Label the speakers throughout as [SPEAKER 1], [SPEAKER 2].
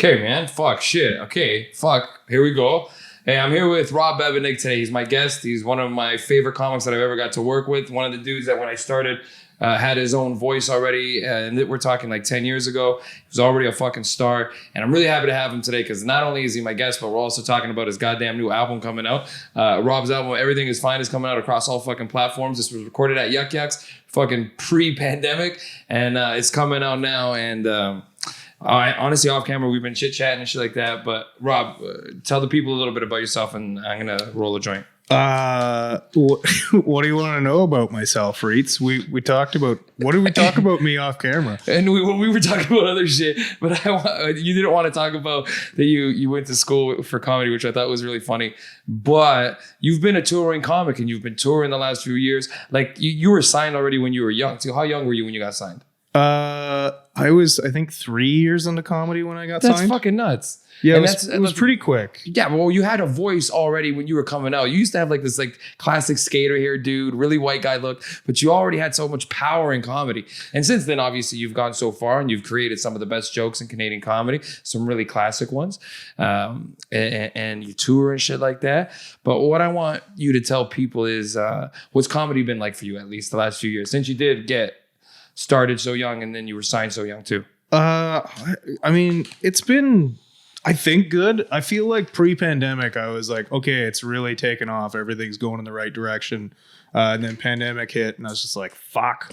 [SPEAKER 1] Okay, man. Fuck. Shit. Okay. Fuck. Here we go. Hey, I'm here with Rob Bebenek today. He's my guest. He's one of my favorite comics that I've ever got to work with. One of the dudes that when I started had his own voice already. And we're talking like 10 years ago. He was already a fucking star. And I'm really happy to have him today because not only is he my guest, but we're also talking about his goddamn new album coming out. Rob's album, Everything Is Fine, is coming out across all fucking platforms. This was recorded at Yuck Yucks, fucking pre-pandemic. And it's coming out now. And honestly, off camera, we've been chit-chatting and shit like that. But Rob, tell the people a little bit about yourself, and I'm going to roll a joint.
[SPEAKER 2] What do you want to know about myself, Reitz? We talked about, what did we talk about me off camera?
[SPEAKER 1] And we were talking about other shit, but you didn't want to talk about that you went to school for comedy, which I thought was really funny. But you've been a touring comic, and you've been touring the last few years. Like, you were signed already when you were young. So how young were you when you got signed?
[SPEAKER 2] I was, I think, 3 years into comedy when I got signed.
[SPEAKER 1] That's fucking nuts.
[SPEAKER 2] Yeah, it was pretty quick.
[SPEAKER 1] Yeah, well, you had a voice already when you were coming out. You used to have like this like classic skater hair dude, really white guy look, but you already had so much power in comedy. And since then, obviously, you've gone so far and you've created some of the best jokes in Canadian comedy, some really classic ones, and you tour and shit like that. But what I want you to tell people is what's comedy been like for you, at least the last few years, since you did get started so young and then you were signed so young too?
[SPEAKER 2] I mean, it's been, I think, good. I feel like pre-pandemic, I was like, okay, it's really taken off. Everything's going in the right direction. And then pandemic hit, and I was just like, fuck.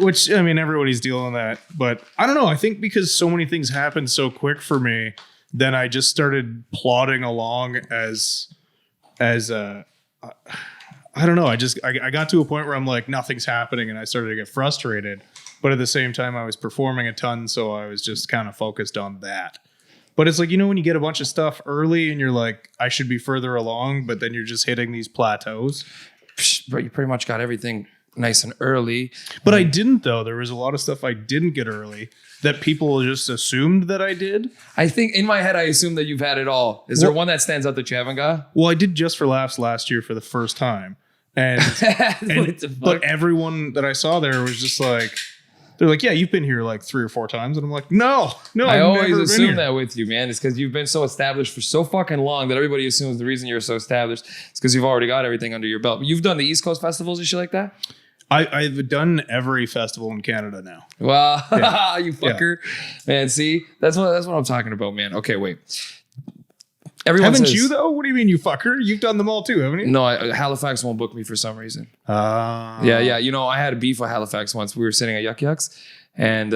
[SPEAKER 2] Which, I mean, everybody's dealing with that. But I don't know. I think because so many things happened so quick for me, then I just started plodding along as I don't know. I got to a point where I'm like, nothing's happening, and I started to get frustrated. But at the same time, I was performing a ton, so I was just kind of focused on that. But it's like, you know, when you get a bunch of stuff early and you're like, I should be further along, but then you're just hitting these plateaus.
[SPEAKER 1] But you pretty much got everything nice and early.
[SPEAKER 2] But I didn't, though. There was a lot of stuff I didn't get early that people just assumed that I did.
[SPEAKER 1] I think in my head, I assume that you've had it all. Is there one that stands out that you haven't got?
[SPEAKER 2] Well, I did Just for Laughs last year for the first time. And but everyone that I saw there was just like, they're like, yeah, you've been here like 3 or 4 times. And I'm like, no,
[SPEAKER 1] I always assume that with you, man. It's because you've been so established for so fucking long that everybody assumes the reason you're so established is because you've already got everything under your belt. But you've done the East Coast festivals and shit like that?
[SPEAKER 2] I've done every festival in Canada now.
[SPEAKER 1] Well, yeah. You fucker. Yeah. Man, see? That's what I'm talking about, man. Okay, wait.
[SPEAKER 2] Haven't you, though? What do you mean, you fucker? You've done them all, too, haven't you?
[SPEAKER 1] No, Halifax won't book me for some reason. Yeah. You know, I had a beef with Halifax once. We were sitting at Yuck Yucks, and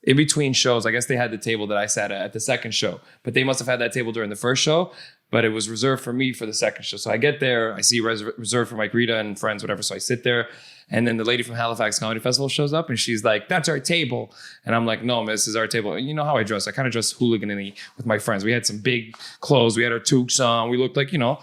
[SPEAKER 1] in between shows, I guess they had the table that I sat at the second show, but they must have had that table during the first show, but it was reserved for me for the second show. So I get there, I see reserved for like Rita and friends, whatever. So I sit there, and then the lady from Halifax Comedy Festival shows up, and she's like, "That's our table." And I'm like, "No, miss, this is our table." And you know how I dress. I kind of dress hooligan-y with my friends. We had some big clothes. We had our toques on. We looked like, you know.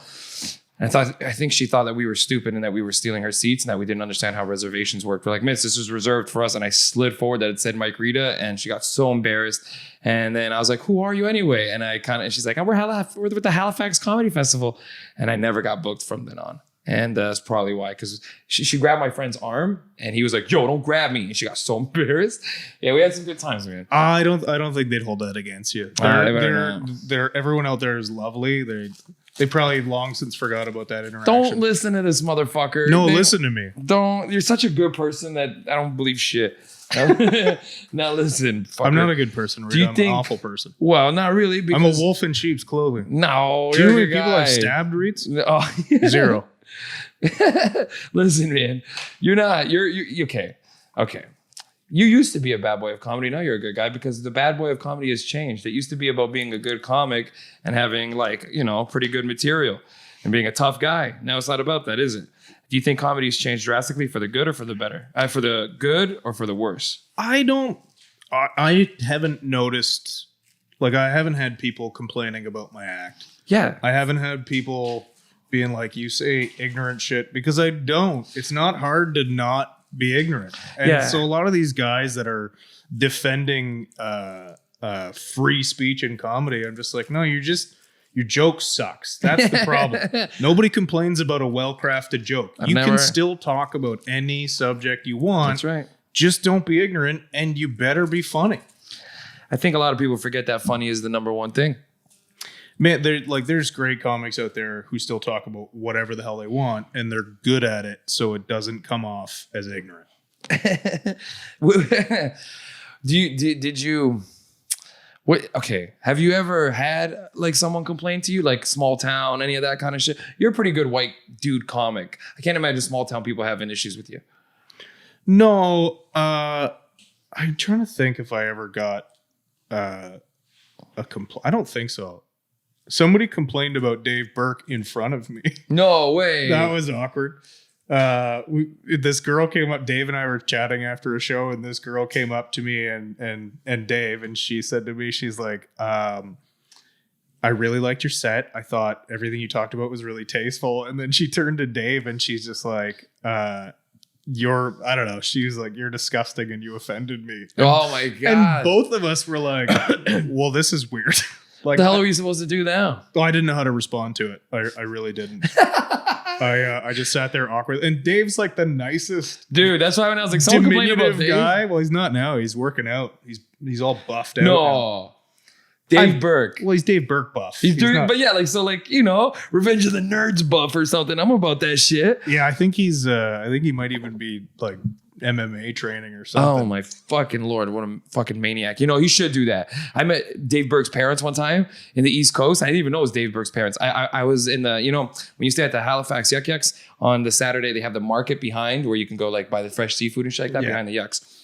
[SPEAKER 1] And I think she thought that we were stupid and that we were stealing her seats and that we didn't understand how reservations worked. We're like, "Miss, this is reserved for us." And I slid forward that it said Mike Rita, and she got so embarrassed. And then I was like, "Who are you anyway?" And she's like, we're with the Halifax Comedy Festival. And I never got booked from then on. And that's probably why, because she grabbed my friend's arm and he was like, "Yo, don't grab me." And she got so embarrassed. Yeah, we had some good times, man.
[SPEAKER 2] I don't think they'd hold that against you. Everyone out there is lovely. They probably long since forgot about that interaction.
[SPEAKER 1] Don't listen to this motherfucker.
[SPEAKER 2] No, listen to me.
[SPEAKER 1] You're such a good person that I don't believe shit. Now listen, fucker.
[SPEAKER 2] I'm not a good person, Rita. I'm an awful person.
[SPEAKER 1] Well, not really.
[SPEAKER 2] I'm a wolf in sheep's clothing.
[SPEAKER 1] No,
[SPEAKER 2] do you know how many people I've stabbed, Reitz?
[SPEAKER 1] Oh, yeah.
[SPEAKER 2] 0.
[SPEAKER 1] Listen, man, you're not. You're okay. Okay. You used to be a bad boy of comedy. Now you're a good guy because the bad boy of comedy has changed. It used to be about being a good comic and having like, you know, pretty good material and being a tough guy. Now it's not about that, is it? Do you think comedy's changed drastically for the good or for the better? For the good or for the worse?
[SPEAKER 2] I haven't noticed, like, I haven't had people complaining about my act.
[SPEAKER 1] Yeah.
[SPEAKER 2] I haven't had people being like, "You say ignorant shit," because I don't. It's not hard to not be ignorant. And so a lot of these guys that are defending free speech in comedy, I'm just like, no, your joke sucks. That's the problem. Nobody complains about a well-crafted joke. You can still talk about any subject you want.
[SPEAKER 1] That's right.
[SPEAKER 2] Just don't be ignorant, and you better be funny.
[SPEAKER 1] I think a lot of people forget that funny is the number one thing.
[SPEAKER 2] Man, there's great comics out there who still talk about whatever the hell they want, and they're good at it, so it doesn't come off as ignorant.
[SPEAKER 1] Did you? What? Okay. Have you ever had like someone complain to you, like small town, any of that kind of shit? You're a pretty good white dude comic. I can't imagine small town people having issues with you.
[SPEAKER 2] No, I'm trying to think if I ever got a complaint. I don't think so. Somebody complained about Dave Burke in front of me.
[SPEAKER 1] No way.
[SPEAKER 2] That was awkward. This girl came up. Dave and I were chatting after a show, and this girl came up to me and Dave, and she said to me, she's like, "I really liked your set. I thought everything you talked about was really tasteful." And then she turned to Dave, and she's just like, I don't know. She was like, "You're disgusting, and you offended me."
[SPEAKER 1] Oh my God.
[SPEAKER 2] And both of us were like, "Well, this is weird." Like,
[SPEAKER 1] what the hell are we supposed to do now?
[SPEAKER 2] I didn't know how to respond to it. I really didn't. I just sat there awkward. And Dave's like the nicest
[SPEAKER 1] dude. That's why when I was like, someone complained about Dave.
[SPEAKER 2] Guy. Well, he's not now. He's working out. He's all buffed out.
[SPEAKER 1] No. Dave Burke.
[SPEAKER 2] Well, he's Dave Burke buff.
[SPEAKER 1] He's doing, not, but yeah, like so, like Revenge of the Nerds buff or something. I'm about that shit.
[SPEAKER 2] Yeah, I think he's. I think he might even be like MMA training or something.
[SPEAKER 1] Oh my fucking Lord, what a fucking maniac. He should do that. I met Dave Burke's parents one time in the East Coast. I didn't even know it was Dave Burke's parents. I was in the, when you stay at the Halifax Yuck Yucks on the Saturday, they have the market behind where you can go like buy the fresh seafood and shit like that behind the Yucks.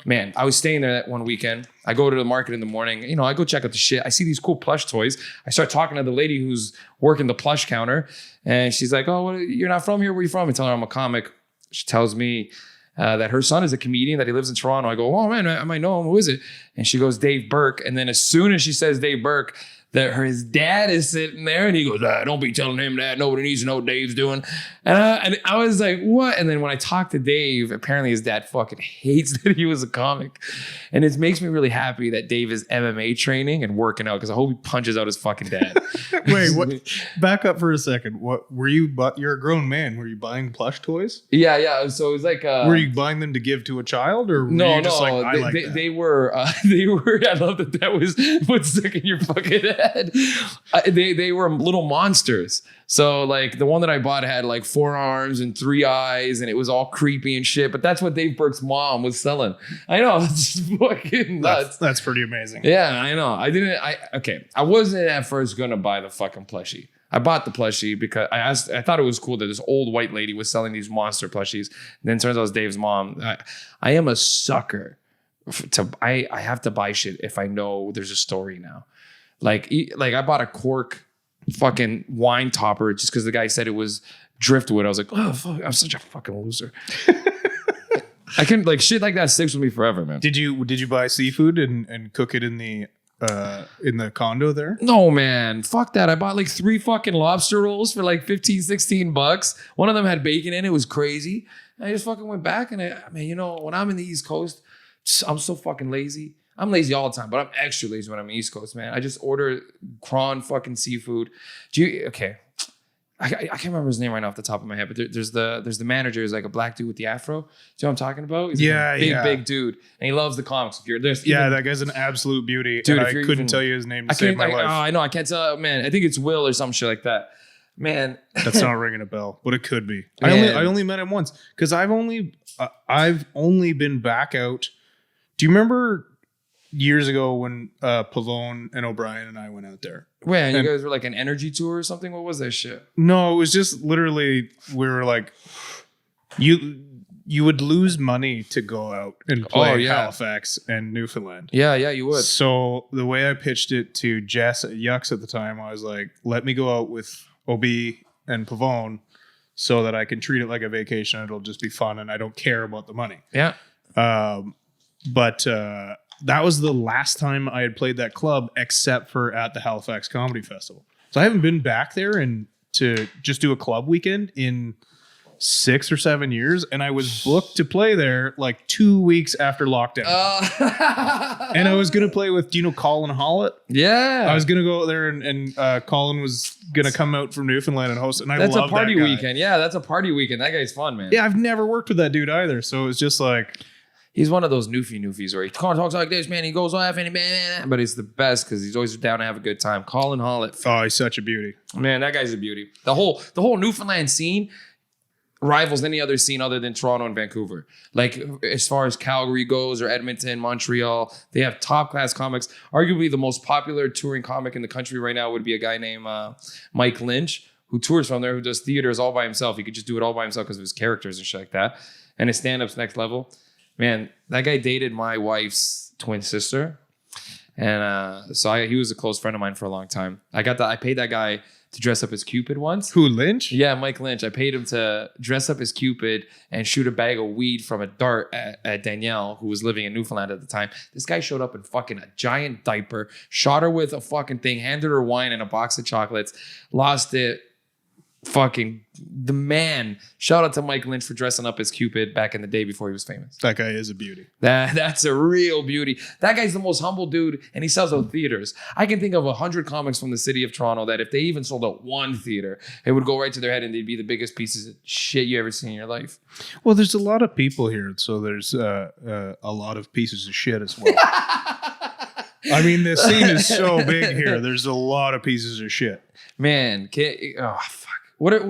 [SPEAKER 1] Man, I was staying there that one weekend. I go to the market in the morning. I go check out the shit. I see these cool plush toys. I start talking to the lady who's working the plush counter. And she's like, "Oh, you're not from here? Where are you from?" I tell her I'm a comic. She tells me that her son is a comedian, that he lives in Toronto. I go, "Oh man, I might know him. Who is it?" And she goes, "Dave Burke." And then as soon as she says Dave Burke, that his dad is sitting there and he goes, "Don't be telling him that. Nobody needs to know what Dave's doing." And I was like, what? And then when I talked to Dave, apparently his dad fucking hates that he was a comic. And it makes me really happy that Dave is MMA training and working out because I hope he punches out his fucking dad.
[SPEAKER 2] Wait, what? Back up for a second. What were you? But you're a grown man. Were you buying plush toys?
[SPEAKER 1] Yeah. So it was like,
[SPEAKER 2] were you buying them to give to a child, or were you just like, I like that?
[SPEAKER 1] They were. I love that was what's stuck in your fucking head. They were little monsters. So like the one that I bought had like 4 arms and 3 eyes, and it was all creepy and shit. But that's what Dave Burke's mom was selling. I know, it's just fucking nuts.
[SPEAKER 2] That's pretty amazing.
[SPEAKER 1] Yeah, I know. I wasn't at first gonna buy the fucking plushie. I bought the plushie because I thought it was cool that this old white lady was selling these monster plushies. And then it turns out it was Dave's mom. I am a sucker I have to buy shit if I know there's a story now. Like I bought a cork fucking wine topper just because the guy said it was driftwood. I was like, oh fuck, I'm such a fucking loser. I can like shit like that sticks with me forever, man.
[SPEAKER 2] Did you buy seafood and cook it in the condo there?
[SPEAKER 1] No, man. Fuck that. I bought like 3 fucking lobster rolls for like $15-$16. One of them had bacon in it. It was crazy. And I just fucking went back and when I'm in the East Coast, I'm so fucking lazy. I'm lazy all the time, but I'm extra lazy when I'm East Coast, man. I just order crawn fucking seafood. Okay. I can't remember his name right now off the top of my head, but there's the manager who's like a black dude with the afro. Do you know what I'm talking about? He's big dude, and he loves the comics.
[SPEAKER 2] That guy's an absolute beauty. Dude, I couldn't tell you his name to save my life.
[SPEAKER 1] Oh, I know, I can't tell. Man, I think it's Will or some shit like that. Man,
[SPEAKER 2] that's not ringing a bell, but it could be. I only met him once because I've only been back out. Do you remember years ago when Pavone and O'Brien and I went out there?
[SPEAKER 1] When you guys were like an energy tour or something? What was that shit?
[SPEAKER 2] No, it was just literally we were like, you would lose money to go out and play Halifax and Newfoundland.
[SPEAKER 1] Yeah, you would.
[SPEAKER 2] So the way I pitched it to Jess at Yucks at the time, I was like, let me go out with OB and Pavone so that I can treat it like a vacation. It'll just be fun and I don't care about the money.
[SPEAKER 1] Yeah.
[SPEAKER 2] But that was the last time I had played that club except for at the Halifax Comedy Festival. So I haven't been back there to just do a club weekend in 6 or 7 years. And I was booked to play there like 2 weeks after lockdown. And I was going to play with, do you know Colin Hollett?
[SPEAKER 1] Yeah.
[SPEAKER 2] I was going to go there and Colin was going to come out from Newfoundland and host it. And
[SPEAKER 1] that's a party weekend. Yeah, that's a party weekend. That guy's fun, man.
[SPEAKER 2] Yeah, I've never worked with that dude either. So it was just like...
[SPEAKER 1] He's one of those newfies where he talks like this, man. He goes off and man, but he's the best because he's always down to have a good time. Colin Hollett.
[SPEAKER 2] Oh, he's such a beauty.
[SPEAKER 1] Man, that guy's a beauty. The whole Newfoundland scene rivals any other scene other than Toronto and Vancouver. Like as far as Calgary goes or Edmonton, Montreal, they have top class comics. Arguably the most popular touring comic in the country right now would be a guy named Mike Lynch, who tours from there, who does theaters all by himself. He could just do it all by himself because of his characters and shit like that. And his stand-up's next level. Man, that guy dated my wife's twin sister. And he was a close friend of mine for a long time. I paid that guy to dress up as Cupid once.
[SPEAKER 2] Who, Lynch?
[SPEAKER 1] Yeah, Mike Lynch. I paid him to dress up as Cupid and shoot a bag of weed from a dart at Danielle, who was living in Newfoundland at the time. This guy showed up in fucking a giant diaper, shot her with a fucking thing, handed her wine and a box of chocolates, lost it. Fucking the man. Shout out to Mike Lynch for dressing up as Cupid back in the day before he was famous.
[SPEAKER 2] That guy is a beauty.
[SPEAKER 1] That's a real beauty. That guy's the most humble dude, and he sells out theaters. I can think of 100 comics from the city of Toronto that if they even sold out one theater, it would go right to their head and they'd be the biggest pieces of shit you ever seen in your life.
[SPEAKER 2] Well, there's a lot of people here, so there's a lot of pieces of shit as well. I mean, the scene is so big here. There's a lot of pieces of shit.
[SPEAKER 1] Man, fuck. What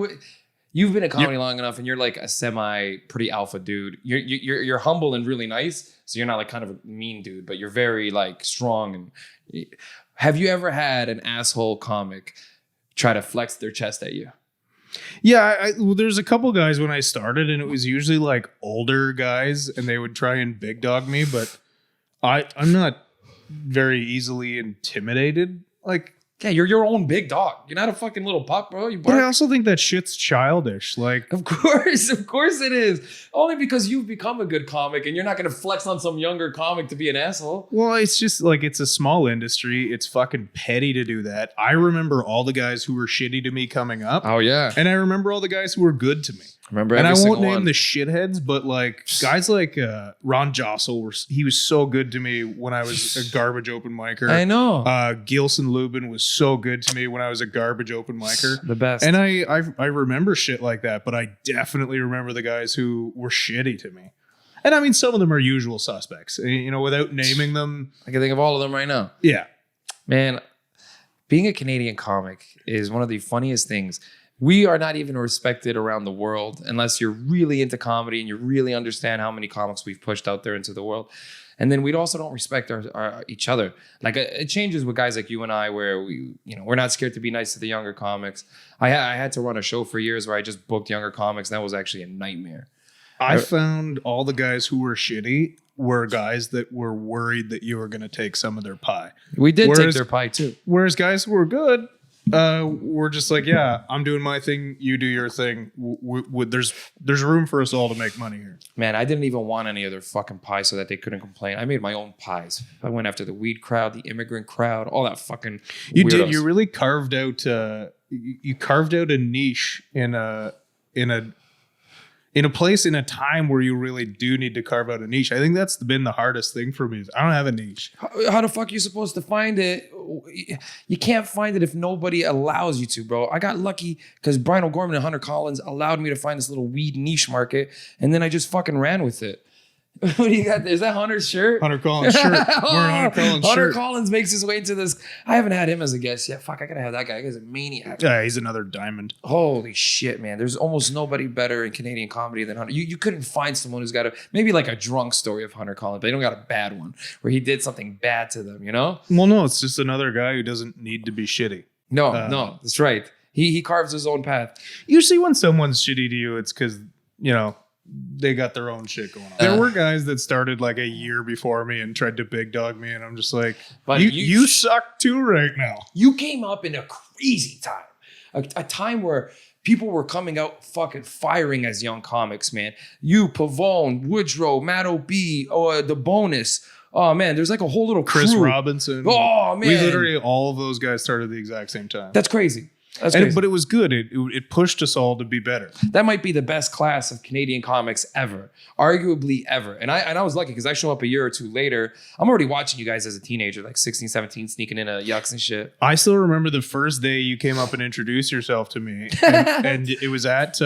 [SPEAKER 1] you've been in comedy long enough, and you're like a semi pretty alpha dude. You're humble and really nice, so you're not like kind of a mean dude, but you're very like strong. And have you ever had an asshole comic try to flex their chest at you?
[SPEAKER 2] Yeah, well, there's a couple guys when I started, and it was usually like older guys, and they would try and big dog me, but I'm not very easily intimidated. Like.
[SPEAKER 1] Yeah, you're your own big dog. You're not a fucking little pup, bro.
[SPEAKER 2] But I also think that shit's childish. Like,
[SPEAKER 1] of course it is. Only because you've become a good comic and you're not going to flex on some younger comic to be an asshole.
[SPEAKER 2] Well, it's just like it's a small industry. It's fucking petty to do that. I remember all the guys who were shitty to me coming up.
[SPEAKER 1] Oh yeah,
[SPEAKER 2] and I remember all the guys who were good to me.
[SPEAKER 1] Remember,
[SPEAKER 2] and I won't name the shitheads, but like guys like Ron Jossel, he was so good to me when I was a garbage open micer.
[SPEAKER 1] I know.
[SPEAKER 2] Gilson Lubin was so good to me when I was a garbage open micer.
[SPEAKER 1] The best.
[SPEAKER 2] And I remember shit like that, but I definitely remember the guys who were shitty to me. And I mean, some of them are usual suspects, you know, without naming them.
[SPEAKER 1] I can think of all of them right now.
[SPEAKER 2] Yeah.
[SPEAKER 1] Man, being a Canadian comic is one of the funniest things. We are not even respected around the world unless you're really into comedy and you really understand how many comics we've pushed out there into the world. And then we also don't respect each other. Like it changes with guys like you and I, where we're not scared to be nice to the younger comics. I had to run a show for years where I just booked younger comics. And that was actually a nightmare.
[SPEAKER 2] I found all the guys who were shitty were guys that were worried that you were going to take some of their pie.
[SPEAKER 1] We did take their pie too.
[SPEAKER 2] Whereas guys who were good, we're just like, yeah, I'm doing my thing, you do your thing. There's room for us all to make money here.
[SPEAKER 1] Man, I didn't even want any of their fucking pie so that they couldn't complain. I made my own pies. I went after the weed crowd, the immigrant crowd, all that fucking
[SPEAKER 2] You
[SPEAKER 1] weirdos.
[SPEAKER 2] did. You really carved out. You carved out a niche in a place in a time where you really do need to carve out a niche. I think that's been the hardest thing for me. I don't have a niche.
[SPEAKER 1] How the fuck are you supposed to find it? You can't find it if nobody allows you to, bro. I got lucky because Brian O'Gorman and Hunter Collins allowed me to find this little weed niche market, and then I just fucking ran with it. What do you got there? Is that Hunter's shirt?
[SPEAKER 2] Hunter Collins shirt.
[SPEAKER 1] Hunter Collins makes his way into this. I haven't had him as a guest yet. Fuck, I gotta have that guy. That guy's a maniac.
[SPEAKER 2] Yeah, he's another diamond.
[SPEAKER 1] Holy shit, man. There's almost nobody better in Canadian comedy than Hunter. You couldn't find someone who's got maybe like a drunk story of Hunter Collins, but they don't got a bad one where he did something bad to them, you know?
[SPEAKER 2] Well, no, it's just another guy who doesn't need to be shitty.
[SPEAKER 1] No, that's right. He carves his own path.
[SPEAKER 2] Usually when someone's shitty to you, it's because, they got their own shit going on. There were guys that started like a year before me and tried to big dog me, and I'm just like, but you suck too right now.
[SPEAKER 1] You came up in a crazy time, a time where people were coming out fucking firing as young comics, man. You, Pavone, Woodrow, Matt O'B, the bonus. Oh man, there's like a whole little
[SPEAKER 2] Chris
[SPEAKER 1] crew.
[SPEAKER 2] Robinson.
[SPEAKER 1] Oh man,
[SPEAKER 2] we literally all of those guys started at the exact same time.
[SPEAKER 1] That's crazy. But
[SPEAKER 2] it was good. It pushed us all to be better.
[SPEAKER 1] That might be the best class of Canadian comics ever, arguably ever. And I was lucky because I show up a year or two later. I'm already watching you guys as a teenager, like 16, 17, sneaking in yucks and shit.
[SPEAKER 2] I still remember the first day you came up and introduced yourself to me, and it was at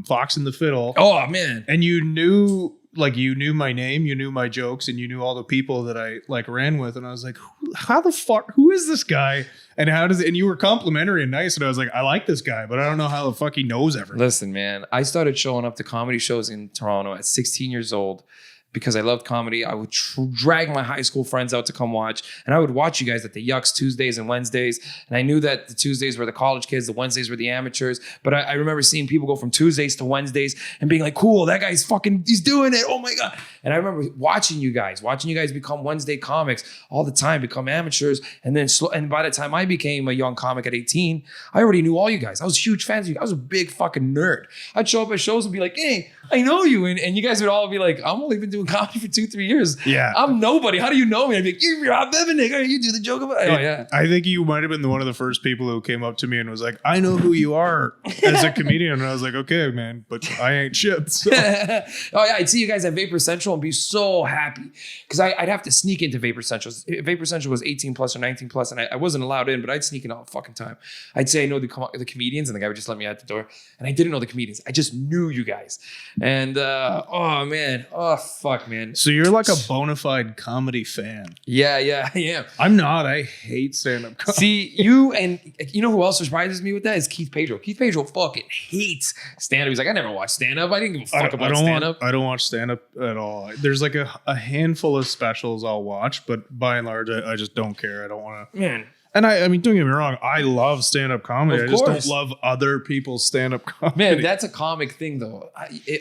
[SPEAKER 2] Fox and the Fiddle.
[SPEAKER 1] Oh man!
[SPEAKER 2] And you knew like you knew my name, you knew my jokes, and you knew all the people that I like ran with, and I was like, how the fuck? Who is this guy? And how does? And you were complimentary and nice, and I was like, I like this guy, but I don't know how the fuck he knows everything.
[SPEAKER 1] Listen, man, I started showing up to comedy shows in Toronto at 16 years old. Because I loved comedy, I would drag my high school friends out to come watch. And I would watch you guys at the Yucks Tuesdays and Wednesdays. And I knew that the Tuesdays were the college kids, the Wednesdays were the amateurs. But I remember seeing people go from Tuesdays to Wednesdays and being like, cool, that guy's he's doing it. Oh my God. And I remember watching you guys become Wednesday comics all the time, become amateurs. And then and by the time I became a young comic at 18, I already knew all you guys. I was huge fans of you. I was a big fucking nerd. I'd show up at shows and be like, hey, I know you. And you guys would all be like, I'm only been doing comedy for 2-3 years.
[SPEAKER 2] Yeah.
[SPEAKER 1] I'm nobody. How do you know me? I'd be like, you're Rob Bebenek. Oh, you do the joke about it. Oh, yeah.
[SPEAKER 2] I think you might have been one of the first people who came up to me and was like, I know who you are as a comedian. And I was like, okay, man, but I ain't shit. So.
[SPEAKER 1] Oh, yeah. I'd see you guys at Vapor Central and be so happy because I'd have to sneak into Vapor Central. Vapor Central was 18 plus or 19 plus, and I wasn't allowed in, but I'd sneak in all the fucking time. I'd say I know the comedians, and the guy would just let me out the door. And I didn't know the comedians. I just knew you guys. And oh, man. Oh, fuck, man.
[SPEAKER 2] So you're like a bona fide comedy fan.
[SPEAKER 1] Yeah, I am.
[SPEAKER 2] I'm not. I hate stand-up comedy.
[SPEAKER 1] See, you know who else surprises me with that is Keith Pedro. Keith Pedro fucking hates stand-up. He's like, I never watched stand-up. I didn't give a fuck about stand-up.
[SPEAKER 2] I don't watch stand-up at all. There's like a handful of specials I'll watch, but by and large, I just don't care. I don't want to.
[SPEAKER 1] Man.
[SPEAKER 2] And I mean, don't get me wrong. I love stand-up comedy.
[SPEAKER 1] Of
[SPEAKER 2] I just
[SPEAKER 1] course.
[SPEAKER 2] don't love other people's stand-up comedy.
[SPEAKER 1] Man, that's a comic thing, though.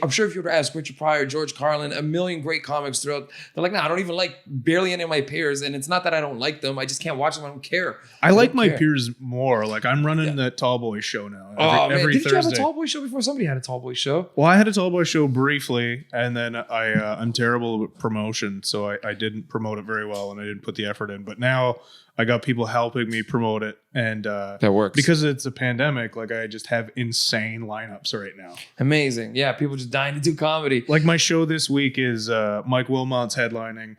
[SPEAKER 1] I'm sure if you were to ask Richard Pryor, George Carlin, a million great comics throughout, they're like, I don't even like barely any of my peers. And it's not that I don't like them. I just can't watch them. I don't care.
[SPEAKER 2] I like my peers more. Like, I'm running the Tall Boy show now. Every
[SPEAKER 1] Did
[SPEAKER 2] Thursday.
[SPEAKER 1] you have a Tall Boy show before? Somebody had a Tall Boy show.
[SPEAKER 2] Well, I had a Tall Boy show briefly, and then I'm terrible with promotion, so I didn't promote it very well, and I didn't put the effort in. But now I got people helping me promote it, and
[SPEAKER 1] that works
[SPEAKER 2] because it's a pandemic. Like, I just have insane lineups right now.
[SPEAKER 1] Amazing, yeah. People just dying to do comedy.
[SPEAKER 2] Like, my show this week is Mike Wilmot's headlining,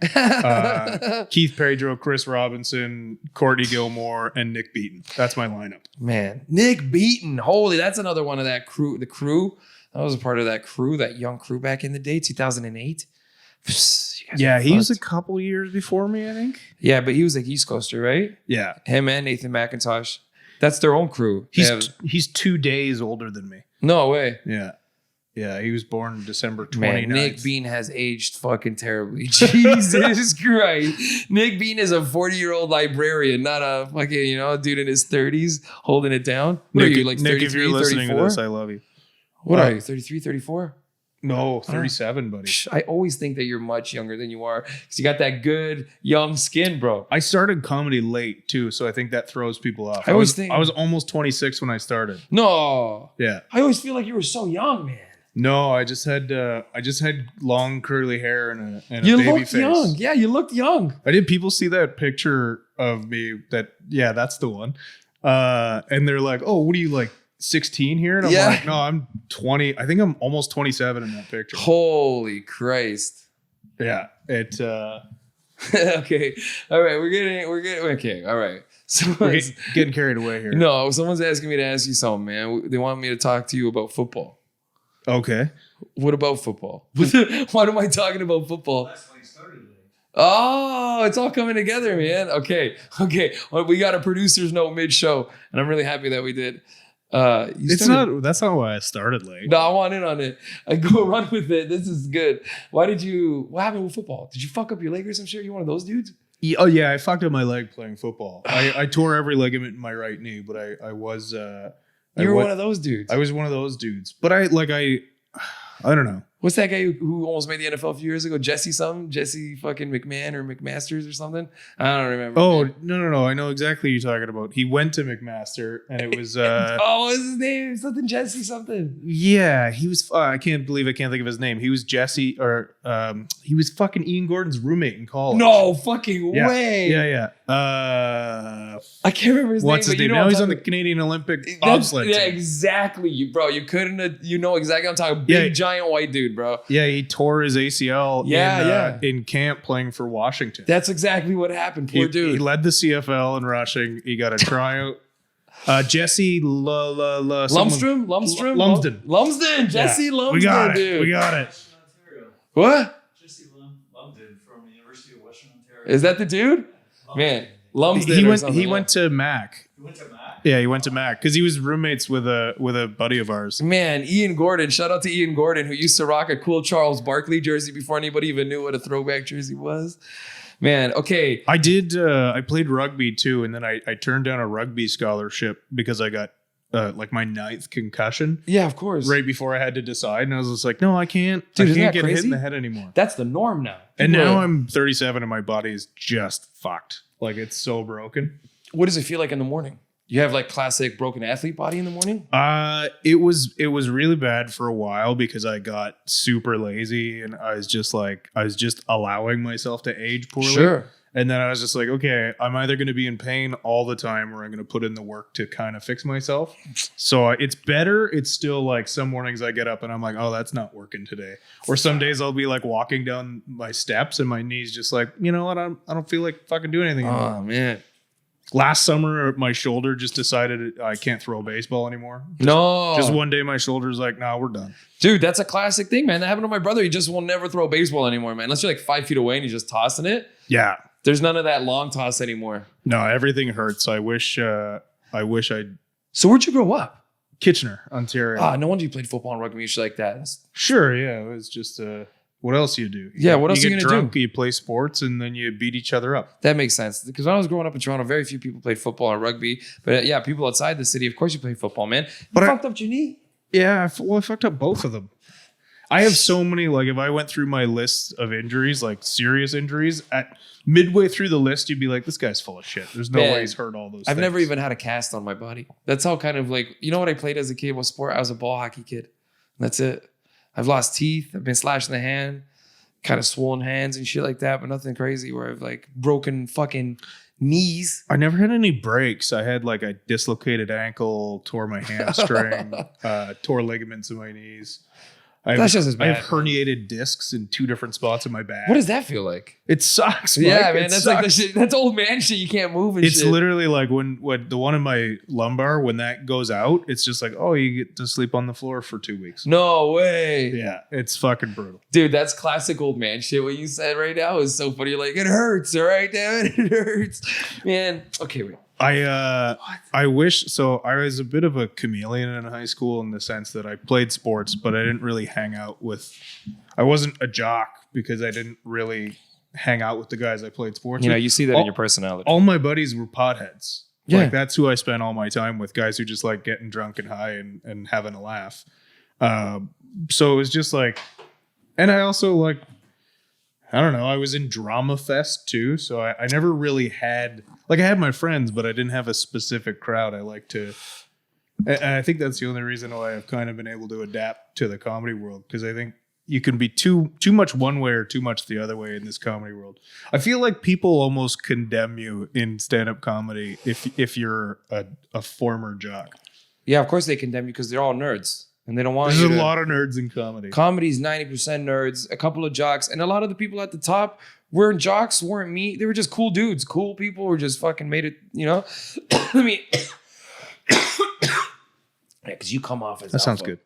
[SPEAKER 2] Keith Pedro, Chris Robinson, Courtney Gilmore, and Nick Beaton. That's my lineup.
[SPEAKER 1] Man, Nick Beaton, holy, that's another one of that crew. The crew, that was a part of that crew, that young crew back in the day, 2008.
[SPEAKER 2] Yeah, he was a couple years before me, I think.
[SPEAKER 1] Yeah, but he was like East Coaster, right?
[SPEAKER 2] Yeah.
[SPEAKER 1] Him and Nathan McIntosh. That's their own crew.
[SPEAKER 2] He's 2 days older than me.
[SPEAKER 1] No way.
[SPEAKER 2] Yeah. Yeah, he was born December 29th.
[SPEAKER 1] Man, Nick Bean has aged fucking terribly. Jesus Christ. Nick Bean is a 40-year-old librarian, not a fucking, dude in his 30s holding it down. What are you, like 33,
[SPEAKER 2] Nick, if you're listening
[SPEAKER 1] 34?
[SPEAKER 2] to this, I love you.
[SPEAKER 1] What are you, 33, 34?
[SPEAKER 2] No, 37, buddy.
[SPEAKER 1] I always think that you're much younger than you are because you got that good young skin, bro.
[SPEAKER 2] I started comedy late too, so I think that throws people off.
[SPEAKER 1] I was
[SPEAKER 2] almost 26 when I started.
[SPEAKER 1] No.
[SPEAKER 2] Yeah.
[SPEAKER 1] I always feel like you were so young, man.
[SPEAKER 2] No, I just had long curly hair and a
[SPEAKER 1] you
[SPEAKER 2] baby
[SPEAKER 1] looked
[SPEAKER 2] face.
[SPEAKER 1] Young. Yeah, you looked young.
[SPEAKER 2] I did. People see that picture of me that's the one. And they're like, oh, what are you, like 16 here? And I'm like, no, I'm 20. I think I'm almost 27 in that picture.
[SPEAKER 1] Holy Christ.
[SPEAKER 2] Yeah.
[SPEAKER 1] Okay. All right. We're getting okay. All right. So
[SPEAKER 2] we're getting carried away here.
[SPEAKER 1] No, someone's asking me to ask you something, man. They want me to talk to you about football.
[SPEAKER 2] Okay.
[SPEAKER 1] What about football? Why am I talking about football? That's why you started late. Oh, it's all coming together, man. Okay. Well, we got a producer's note mid-show, and I'm really happy that we did.
[SPEAKER 2] That's not why I started late.
[SPEAKER 1] No, I want in on it. I go run with it. This is good. What happened with football? Did you fuck up your leg or some shit? You one of those dudes?
[SPEAKER 2] Oh yeah, I fucked up my leg playing football. I tore every ligament in my right knee, but I was
[SPEAKER 1] You were one of those dudes.
[SPEAKER 2] I was one of those dudes. But I don't know.
[SPEAKER 1] What's that guy who almost made the NFL a few years ago? Jesse fucking McMahon or McMasters or something? I don't remember.
[SPEAKER 2] Oh, no. I know exactly what you're talking about. He went to McMaster and it was
[SPEAKER 1] what was his name? Something Jesse something.
[SPEAKER 2] Yeah, he was I can't think of his name. He was Jesse he was fucking Ian Gordon's roommate in college.
[SPEAKER 1] No fucking way.
[SPEAKER 2] Yeah.
[SPEAKER 1] I can't remember his name.
[SPEAKER 2] What's his name? Now he's on the Canadian Olympic bobsled team.
[SPEAKER 1] Yeah, exactly. You couldn't have, know exactly what I'm talking. Big giant white dude, bro.
[SPEAKER 2] Yeah, he tore his ACL in camp playing for Washington.
[SPEAKER 1] That's exactly what happened. Poor dude.
[SPEAKER 2] He led the CFL in rushing. He got a tryout. Jesse
[SPEAKER 1] Lumsden. Jesse Lumsden,
[SPEAKER 2] We got it.
[SPEAKER 1] dude.
[SPEAKER 2] We got it.
[SPEAKER 1] What?
[SPEAKER 3] Jesse Lumsden from the University of Western Ontario.
[SPEAKER 1] Is that the dude? Man, Lumsden.
[SPEAKER 2] He went to Mac.
[SPEAKER 3] He went to Mac?
[SPEAKER 2] Yeah, he went to Mac because he was roommates with a buddy of ours.
[SPEAKER 1] Man, Ian Gordon. Shout out to Ian Gordon, who used to rock a cool Charles Barkley jersey before anybody even knew what a throwback jersey was. Man, okay.
[SPEAKER 2] I did. I played rugby too, and then I turned down a rugby scholarship because I got like my 9th concussion.
[SPEAKER 1] Yeah, of course.
[SPEAKER 2] Right before I had to decide, and I was just like, no, I can't.
[SPEAKER 1] Dude,
[SPEAKER 2] I can't get
[SPEAKER 1] crazy?
[SPEAKER 2] hit in the head anymore.
[SPEAKER 1] That's the norm now.
[SPEAKER 2] And now I'm 37, and my body is just fucked. Like it's so broken.
[SPEAKER 1] What does it feel like in the morning? You have like classic broken athlete body in the morning?
[SPEAKER 2] It was really bad for a while because I got super lazy and I was just allowing myself to age poorly.
[SPEAKER 1] Sure.
[SPEAKER 2] And then I was just like, okay, I'm either going to be in pain all the time or I'm going to put in the work to kind of fix myself. So it's better. It's still like some mornings I get up and I'm like, oh, that's not working today. Or some days I'll be like walking down my steps and my knees just like, you know what? I don't feel like fucking doing anything anymore.
[SPEAKER 1] Oh, man.
[SPEAKER 2] Last summer, my shoulder just decided I can't throw a baseball anymore.
[SPEAKER 1] No.
[SPEAKER 2] Just one day, my shoulder's like, nah, we're done.
[SPEAKER 1] Dude, that's a classic thing, man. That happened to my brother. He just will never throw a baseball anymore, man. Unless you're like 5 feet away and he's just tossing it.
[SPEAKER 2] Yeah.
[SPEAKER 1] There's none of that long toss anymore.
[SPEAKER 2] No, everything hurts. I wish I'd.
[SPEAKER 1] So where'd you grow up?
[SPEAKER 2] Kitchener, Ontario.
[SPEAKER 1] Ah, no wonder you played football and rugby and shit like that.
[SPEAKER 2] Sure, yeah. It was just what else you do?
[SPEAKER 1] Yeah, what else
[SPEAKER 2] you
[SPEAKER 1] are you
[SPEAKER 2] get
[SPEAKER 1] gonna
[SPEAKER 2] drunk,
[SPEAKER 1] do?
[SPEAKER 2] you play sports, and then you beat each other up.
[SPEAKER 1] That makes sense. Because when I was growing up in Toronto, very few people played football or rugby. But yeah, people outside the city, of course you play football, man. You fucked up your knee.
[SPEAKER 2] Yeah, I fucked up both of them. I have so many, like if I went through my list of injuries, like serious injuries, at midway through the list, you'd be like, this guy's full of shit. There's no way he's hurt all those
[SPEAKER 1] I've
[SPEAKER 2] things.
[SPEAKER 1] never even had a cast on my body. That's how kind of like, you know what I played as a kid? What sport? I was a ball hockey kid. That's it. I've lost teeth. I've been slashed in the hand, kind of swollen hands and shit like that, but nothing crazy where I've like broken fucking knees.
[SPEAKER 2] I never had any breaks. I had like a dislocated ankle, tore my hamstring, tore ligaments in my knees.
[SPEAKER 1] That's just as bad.
[SPEAKER 2] I have herniated discs in 2 different spots in my back.
[SPEAKER 1] What does that feel like?
[SPEAKER 2] It sucks. Mike.
[SPEAKER 1] Yeah, man. That's like the shit. That's old man shit. You can't move and
[SPEAKER 2] it's
[SPEAKER 1] shit.
[SPEAKER 2] It's literally like when the one in my lumbar, when that goes out, it's just like, oh, you get to sleep on the floor for 2 weeks.
[SPEAKER 1] No way.
[SPEAKER 2] Yeah, it's fucking brutal.
[SPEAKER 1] Dude, that's classic old man shit. What you said right now is so funny. You're like, it hurts. All right, damn it. It hurts. Man. Okay, wait.
[SPEAKER 2] I wish so. I was a bit of a chameleon in high school in the sense that I played sports, but I didn't really hang out with. I wasn't a jock because I didn't really hang out with the guys I played sports with.
[SPEAKER 1] You know, you see that in your personality.
[SPEAKER 2] All my buddies were potheads.
[SPEAKER 1] Yeah.
[SPEAKER 2] Like that's who I spent all my time with, guys who just like getting drunk and high and having a laugh. So it was just like, and I also like, I don't know, I was in Drama Fest too. So I never really had, like I had my friends, but I didn't have a specific crowd I like to. And I think that's the only reason why I've kind of been able to adapt to the comedy world. Because I think you can be too much one way or too much the other way in this comedy world. I feel like people almost condemn you in stand-up comedy if you're a former jock.
[SPEAKER 1] Yeah, of course they condemn you because they're all nerds. And they don't want
[SPEAKER 2] There's a lot of nerds in comedy.
[SPEAKER 1] Comedy's 90% nerds, a couple of jocks, and a lot of the people at the top weren't jocks, weren't me. They were just cool dudes. Cool people who just fucking made it, you know? I mean, yeah, because you come off as
[SPEAKER 2] that
[SPEAKER 1] alpha.
[SPEAKER 2] Sounds good.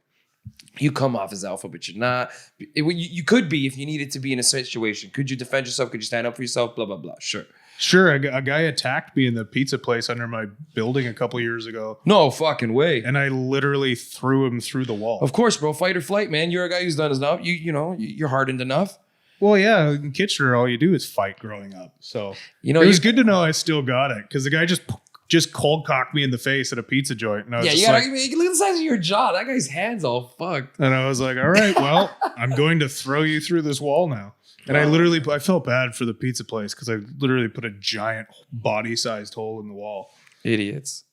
[SPEAKER 1] You come off as alpha, but you're not. You could be if you needed to be in a situation. Could you defend yourself? Could you stand up for yourself? Blah, blah, blah. Sure.
[SPEAKER 2] Sure, a guy attacked me in the pizza place under my building a couple years ago.
[SPEAKER 1] No fucking way.
[SPEAKER 2] And I literally threw him through the wall.
[SPEAKER 1] Of course, bro. Fight or flight, man. You're a guy who's done enough. You know, you're hardened enough.
[SPEAKER 2] Well, yeah, in Kitchener, all you do is fight growing up. So
[SPEAKER 1] you know,
[SPEAKER 2] it was good to know I still got it because the guy just cold cocked me in the face at a pizza joint. And I was
[SPEAKER 1] yeah,
[SPEAKER 2] just
[SPEAKER 1] you gotta
[SPEAKER 2] like,
[SPEAKER 1] look at the size of your jaw. That guy's hands all fucked.
[SPEAKER 2] And I was like, all right, well, I'm going to throw you through this wall now. And I felt bad for the pizza place because I literally put a giant body-sized hole in the wall.
[SPEAKER 1] Idiots.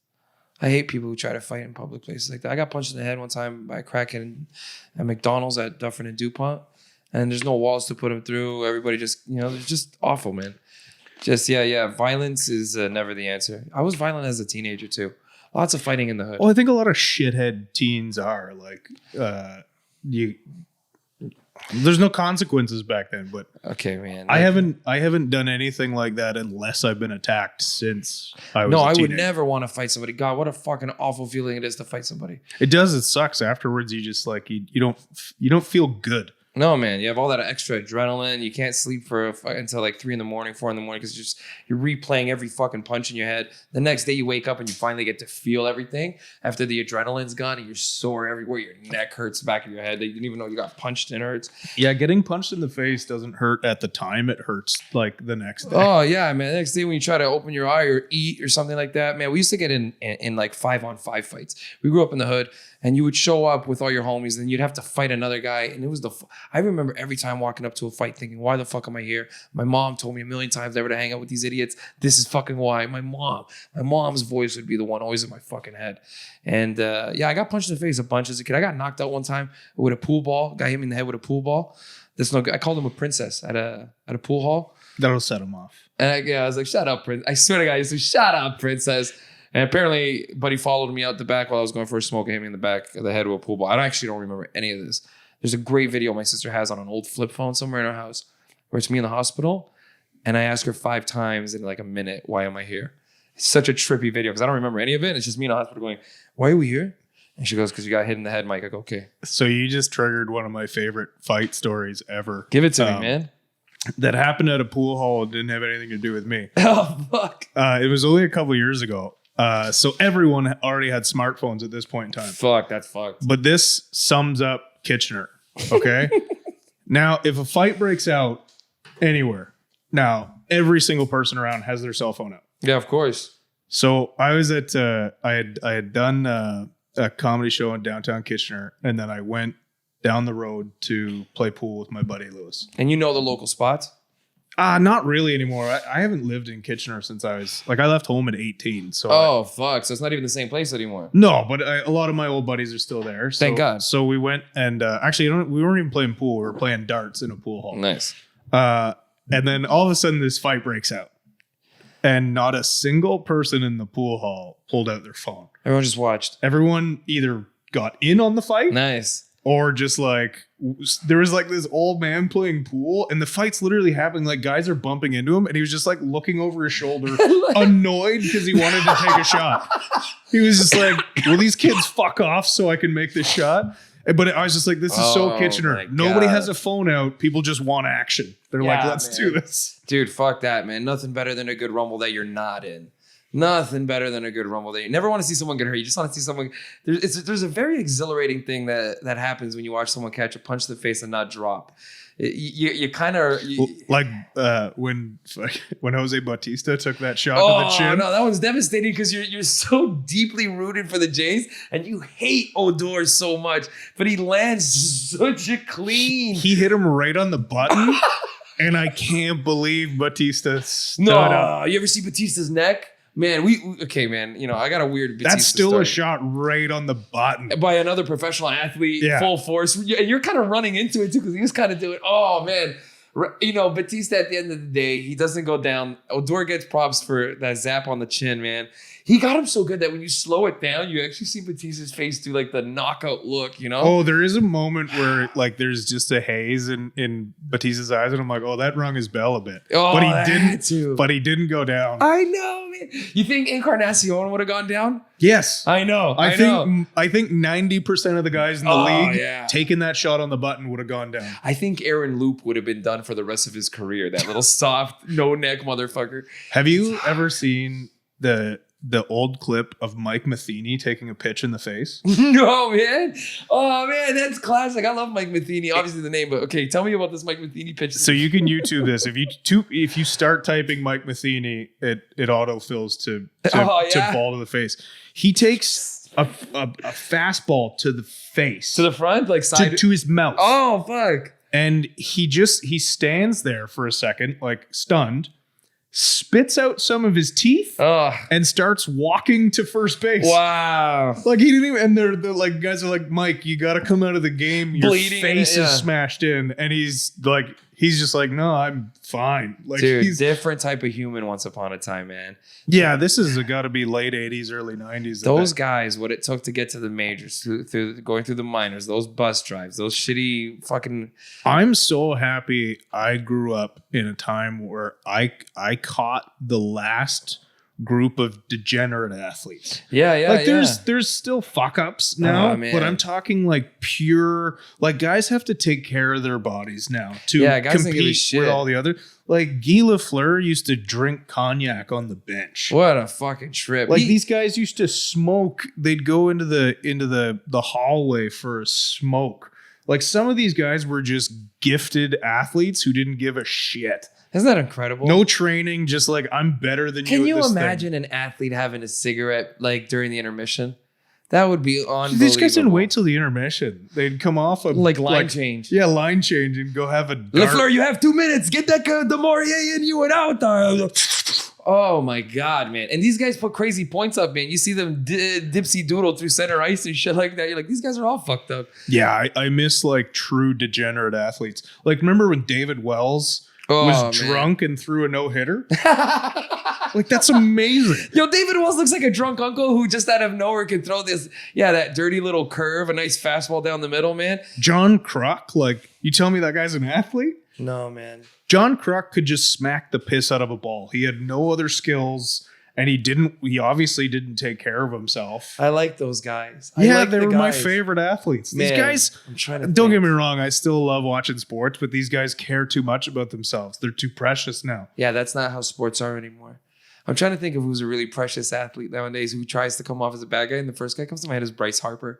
[SPEAKER 1] I hate people who try to fight in public places like that. I got punched in the head one time by a crackhead at McDonald's at Dufferin and DuPont. And there's no walls to put him through. Everybody just, you know, it's just awful, man. Just, yeah. Violence is never the answer. I was violent as a teenager, too. Lots of fighting in the hood.
[SPEAKER 2] Well, I think a lot of shithead teens are. Like, there's no consequences back then, but
[SPEAKER 1] okay, man.
[SPEAKER 2] I haven't done anything like that unless I've been attacked since I was a
[SPEAKER 1] I
[SPEAKER 2] teenager.
[SPEAKER 1] would never want to fight somebody. God, what a fucking awful feeling it is to fight somebody.
[SPEAKER 2] It does. It sucks. Afterwards, you just like you don't feel good.
[SPEAKER 1] No, man, you have all that extra adrenaline. You can't sleep until like 3 a.m, 4 a.m, because you're replaying every fucking punch in your head. The next day you wake up and you finally get to feel everything after the adrenaline's gone and you're sore everywhere. Your neck hurts, the back of your head. You didn't even know you got punched and it hurts.
[SPEAKER 2] Yeah, getting punched in the face doesn't hurt at the time. It hurts like the next day.
[SPEAKER 1] Oh yeah, man. The next day when you try to open your eye or eat or something like that, man, we used to get in like 5-on-5 fights. We grew up in the hood. And you would show up with all your homies, and you'd have to fight another guy. And it was I remember every time walking up to a fight thinking, why the fuck am I here? My mom told me a million times never to hang out with these idiots. This is fucking why. My mom's voice would be the one always in my fucking head. And I got punched in the face a bunch as a kid. I got knocked out one time with a pool ball. Guy hit me in the head with a pool ball. That's no good. I called him a princess at a pool hall.
[SPEAKER 2] That'll set him off.
[SPEAKER 1] And I was like, shut up, prince. I swear to God, I used to shut up, princess. And apparently, buddy followed me out the back while I was going for a smoke and hit me in the back of the head with a pool ball. I actually don't remember any of this. There's a great video my sister has on an old flip phone somewhere in our house where it's me in the hospital. And I ask her 5 times in like a minute, why am I here? It's such a trippy video because I don't remember any of it. It's just me in the hospital going, why are we here? And she goes, because you got hit in the head, Mike. I go, okay.
[SPEAKER 2] So you just triggered one of my favorite fight stories ever.
[SPEAKER 1] Give it to me, man.
[SPEAKER 2] That happened at a pool hall. It didn't have anything to do with me.
[SPEAKER 1] Oh, fuck.
[SPEAKER 2] It was only a couple years ago. So everyone already had smartphones at this point in time.
[SPEAKER 1] Fuck, that's fucked.
[SPEAKER 2] But this sums up Kitchener, okay? Now, if a fight breaks out anywhere, now every single person around has their cell phone out.
[SPEAKER 1] Yeah, of course.
[SPEAKER 2] So I was at, I had done a comedy show in downtown Kitchener, and then I went down the road to play pool with my buddy Lewis.
[SPEAKER 1] And you know the local spots?
[SPEAKER 2] Not really anymore. I haven't lived in Kitchener since I left home at 18. So
[SPEAKER 1] fuck. So it's not even the same place anymore.
[SPEAKER 2] No, but a lot of my old buddies are still there. So,
[SPEAKER 1] Thank God.
[SPEAKER 2] So we went and actually we weren't even playing pool. We were playing darts in a pool hall.
[SPEAKER 1] Nice.
[SPEAKER 2] And then all of a sudden this fight breaks out. And not a single person in the pool hall pulled out their phone.
[SPEAKER 1] Everyone just watched.
[SPEAKER 2] Everyone either got in on the fight.
[SPEAKER 1] Nice.
[SPEAKER 2] Or just like, there was like this old man playing pool and the fight's literally happening. Like guys are bumping into him and he was just like looking over his shoulder, annoyed because he wanted to take a shot. He was just like, will these kids fuck off so I can make this shot? But I was just like, this is so Kitchener. Nobody has a phone out. People just want action. They're like, let's do this.
[SPEAKER 1] Dude, fuck that, man. Nothing better than a good rumble that you're not in. Nothing better than a good rumble that you never want to see someone get hurt. You just want to see someone. There's a very exhilarating thing that happens when you watch someone catch a punch to the face and not drop. You kind of
[SPEAKER 2] like when Jose Bautista took that shot to the chin.
[SPEAKER 1] Oh no, that one's devastating because you're so deeply rooted for the Jays and you hate Odor so much, but he lands such a clean.
[SPEAKER 2] He hit him right on the button, and I can't believe Bautista stood up.
[SPEAKER 1] You ever see Bautista's neck? Man, okay, man. You know, I got a weird.
[SPEAKER 2] That's still
[SPEAKER 1] story.
[SPEAKER 2] A shot right on the button
[SPEAKER 1] by another professional athlete, full force. You're kind of running into it too because he was kind of doing. Oh man, you know, Batista. At the end of the day, he doesn't go down. Odor gets props for that zap on the chin, man. He got him so good that when you slow it down, you actually see Batista's face do like the knockout look, you know?
[SPEAKER 2] Oh, there is a moment where like there's just a haze in Batista's eyes, and I'm like, oh, that rung his bell a bit.
[SPEAKER 1] Oh,
[SPEAKER 2] but he didn't. But he didn't go down.
[SPEAKER 1] I know, man. You think Encarnacion would have gone down?
[SPEAKER 2] Yes,
[SPEAKER 1] I know.
[SPEAKER 2] I think 90% of the guys in the league taking that shot on the button would have gone down.
[SPEAKER 1] I think Aaron Loop would have been done for the rest of his career. That little soft, no neck motherfucker.
[SPEAKER 2] Have you ever seen the old clip of Mike Matheny taking a pitch in the face?
[SPEAKER 1] No, man. Oh, man, that's classic. I love Mike Matheny. Obviously the name, but okay, tell me about this Mike Matheny pitch.
[SPEAKER 2] So you can YouTube this. If you start typing Mike Matheny, it autofills to ball to the face. He takes a fastball to the face.
[SPEAKER 1] To the front? Like side?
[SPEAKER 2] To his mouth.
[SPEAKER 1] Oh, fuck.
[SPEAKER 2] And he stands there for a second, like stunned, spits out some of his teeth and starts walking to first base.
[SPEAKER 1] Wow.
[SPEAKER 2] Like he didn't even, and they're like, guys are like, Mike, you got to come out of the game. Your
[SPEAKER 1] bleeding
[SPEAKER 2] face is smashed in. And he's just like, no, I'm fine. Like,
[SPEAKER 1] dude, he's different type of human once upon a time, man.
[SPEAKER 2] Yeah, this is got to be late 80s, early 90s.
[SPEAKER 1] Those guys, what it took to get to the majors, through going through the minors, those bus drives, those shitty fucking.
[SPEAKER 2] I'm so happy I grew up in a time where I caught the last group of degenerate athletes.
[SPEAKER 1] Yeah.
[SPEAKER 2] Like there's still fuck ups now,
[SPEAKER 1] Oh, man.
[SPEAKER 2] but I'm talking like pure, like guys have to take care of their bodies now to
[SPEAKER 1] guys don't give a
[SPEAKER 2] compete
[SPEAKER 1] shit.
[SPEAKER 2] with all the other. Like Guy Lafleur used to drink cognac on the bench.
[SPEAKER 1] What a fucking trip.
[SPEAKER 2] Like these guys used to smoke. They'd go into the hallway for a smoke. Like some of these guys were just gifted athletes who didn't give a shit.
[SPEAKER 1] Isn't that incredible?
[SPEAKER 2] No training, just like I'm better than you.
[SPEAKER 1] Can you
[SPEAKER 2] at this
[SPEAKER 1] imagine
[SPEAKER 2] thing.
[SPEAKER 1] an athlete having a cigarette like during the intermission? That would be unbelievable.
[SPEAKER 2] These guys didn't wait till the intermission. They'd come off a
[SPEAKER 1] like line change.
[SPEAKER 2] Yeah, line change and go have a dart.
[SPEAKER 1] Lafleur, you have 2 minutes. Get that Demorier in you and out. Oh my God, man. And these guys put crazy points up, man. You see them dipsy doodle through center ice and shit like that. You're like, these guys are all fucked up.
[SPEAKER 2] Yeah, I miss like true degenerate athletes. Like remember when David Wells was drunk and threw a no-hitter? Like that's amazing.
[SPEAKER 1] Yo, David Wells looks like a drunk uncle who just out of nowhere can throw this, that dirty little curve, a nice fastball down the middle, man.
[SPEAKER 2] John Kruk, like you tell me that guy's an athlete?
[SPEAKER 1] No, man.
[SPEAKER 2] John Kruk could just smack the piss out of a ball. He had no other skills, and he obviously didn't take care of himself.
[SPEAKER 1] I like those guys.
[SPEAKER 2] They were my favorite athletes.
[SPEAKER 1] Man,
[SPEAKER 2] these guys,
[SPEAKER 1] I'm trying to
[SPEAKER 2] don't get me wrong, I still love watching sports, but these guys care too much about themselves. They're too precious now.
[SPEAKER 1] Yeah, that's not how sports are anymore. I'm trying to think of who's a really precious athlete nowadays who tries to come off as a bad guy. And the first guy comes to my head is Bryce Harper,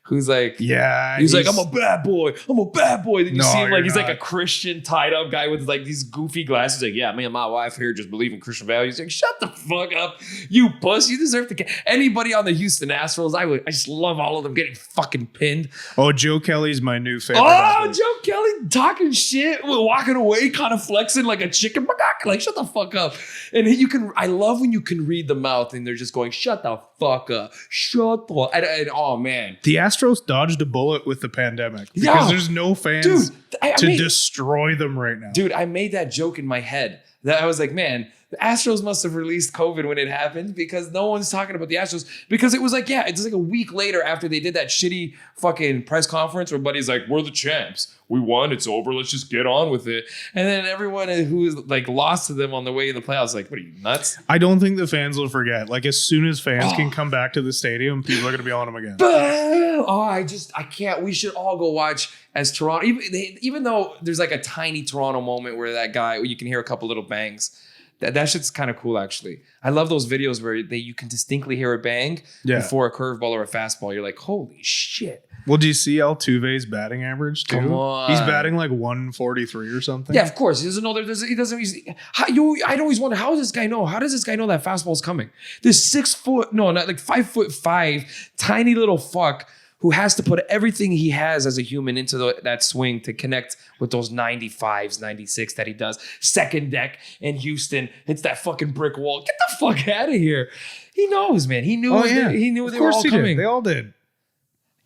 [SPEAKER 1] who's like, he's like, I'm a bad boy. Then you see him like he's like a Christian tied up guy with like these goofy glasses. Like, yeah, me and my wife here just believe in Christian values. Like, shut the fuck up, you puss. You deserve to get anybody on the Houston Astros. I just love all of them getting fucking pinned.
[SPEAKER 2] Oh, Joe Kelly's my new favorite.
[SPEAKER 1] Oh, Joe Kelly talking shit, walking away, kind of flexing like a chicken. Like, shut the fuck up. And I love when you can read the mouth and they're just going, shut the fuck up. Shut the and oh man.
[SPEAKER 2] The Astros dodged a bullet with the pandemic because there's no fans to destroy them right now.
[SPEAKER 1] Dude, I made that joke in my head. That I was like, man, the Astros must have released COVID when it happened because no one's talking about the Astros. Because it was like, it's like a week later after they did that shitty fucking press conference where Buddy's like, we're the champs. We won. It's over. Let's just get on with it. And then everyone who like lost to them on the way in the playoffs, like, what are you, nuts?
[SPEAKER 2] I don't think the fans will forget. Like as soon as fans can come back to the stadium, people are going to be on them again.
[SPEAKER 1] I can't. We should all go watch as Toronto. Even though there's like a tiny Toronto moment where that guy, you can hear a couple little bangs. That shit's kind of cool, actually. I love those videos where you can distinctly hear a bang before a curveball or a fastball. You're like, holy shit.
[SPEAKER 2] Well, do you see Altuve's batting average too?
[SPEAKER 1] Come on.
[SPEAKER 2] He's batting like 143 or something.
[SPEAKER 1] Yeah, of course. He doesn't know. I'd always wonder, how does this guy know? How does this guy know that fastball's coming? This 5'5", tiny little fuck who has to put everything he has as a human into that swing to connect with those 95s, 96 that he does. Second deck in Houston, hits that fucking brick wall. Get the fuck out of here. He knows, man. He knew. He knew they were all coming.
[SPEAKER 2] They all did.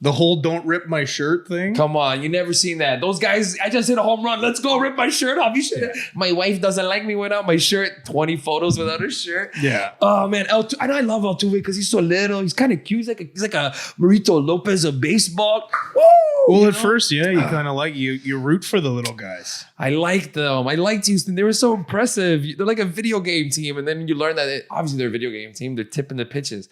[SPEAKER 2] The whole "don't rip my shirt" thing.
[SPEAKER 1] Come on, you never seen that. Those guys, I just hit a home run. Let's go rip my shirt off. You should. My wife doesn't like me without my shirt. 20 photos without her shirt.
[SPEAKER 2] Yeah.
[SPEAKER 1] Oh man, and I love Altuve because he's so little. He's kind of cute. He's like a Marito Lopez of baseball. Woo!
[SPEAKER 2] Well, at first, you kind of like you root for the little guys.
[SPEAKER 1] I liked them. I liked Houston. They were so impressive. They're like a video game team, and then you learn that obviously they're a video game team. They're tipping the pitches,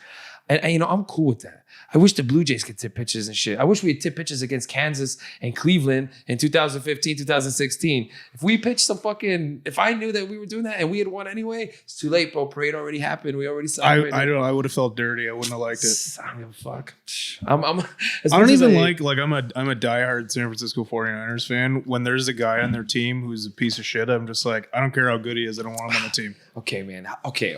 [SPEAKER 1] and I'm cool with that. I wish the Blue Jays could tip pitches and shit. I wish we had tip pitches against Kansas and Cleveland in 2015, 2016. If I knew that we were doing that and we had won anyway, it's too late, bro. Parade already happened. We already celebrated.
[SPEAKER 2] I would have felt dirty. I wouldn't have liked it.
[SPEAKER 1] I don't give a fuck.
[SPEAKER 2] I don't even like I'm a diehard San Francisco 49ers fan. When there's a guy on their team who's a piece of shit, I'm just like, I don't care how good he is. I don't want him on the team.
[SPEAKER 1] Okay, man. Okay.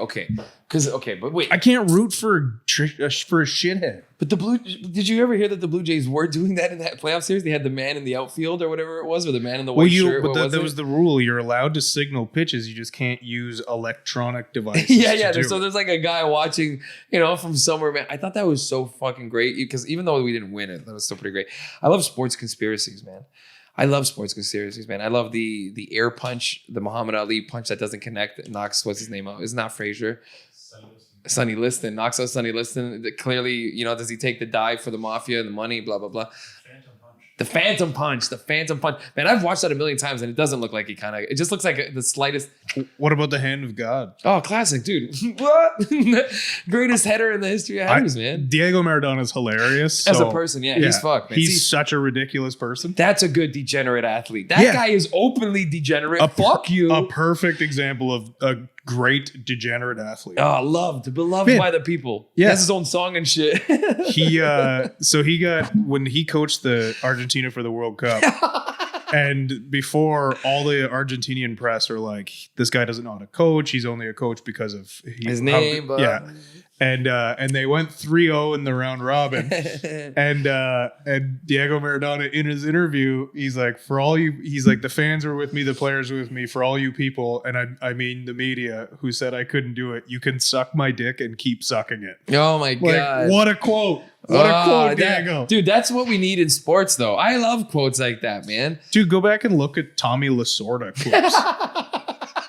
[SPEAKER 1] But wait.
[SPEAKER 2] I can't root for a shithead.
[SPEAKER 1] But did you ever hear that the Blue Jays were doing that in that playoff series? They had the man in the outfield or whatever it was, or the man in the white shirt.
[SPEAKER 2] But that was the rule. You're allowed to signal pitches. You just can't use electronic devices.
[SPEAKER 1] Yeah. So there's like a guy watching, from somewhere, man. I thought that was so fucking great because even though we didn't win it, that was still pretty great. I love sports conspiracies, man. I love the air punch, the Muhammad Ali punch that doesn't connect. It knocks, what's his name out? It's not Frazier. Sonny Liston knocks out Sonny Liston. Clearly, does he take the dive for the mafia and the money? Blah blah blah. The Phantom Punch. Man, I've watched that a million times and it doesn't look like it just looks like the slightest.
[SPEAKER 2] What about the Hand of God?
[SPEAKER 1] Oh, classic, dude. What? Greatest header in the history of headers, man.
[SPEAKER 2] Diego Maradona's hilarious.
[SPEAKER 1] As a person, he's fucked, man.
[SPEAKER 2] He's such a ridiculous person.
[SPEAKER 1] That's a good degenerate athlete. That guy is openly degenerate. Fuck you.
[SPEAKER 2] A perfect example of a great degenerate athlete.
[SPEAKER 1] Oh, beloved by the people.
[SPEAKER 2] Yeah.
[SPEAKER 1] He has his own song and shit.
[SPEAKER 2] When he coached the Argentina for the World Cup, and before, all the Argentinian press are like, this guy doesn't know how to coach. He's only a coach because of
[SPEAKER 1] his name.
[SPEAKER 2] And they went 3-0 in the round robin. and Diego Maradona, in his interview, he's like, the fans were with me, the players were with me, for all you people, and I mean the media who said I couldn't do it, you can suck my dick and keep sucking it.
[SPEAKER 1] Oh my God.
[SPEAKER 2] What a quote. What a quote, Diego.
[SPEAKER 1] Dude, that's what we need in sports, though. I love quotes like that, man.
[SPEAKER 2] Dude, go back and look at Tommy Lasorda clips.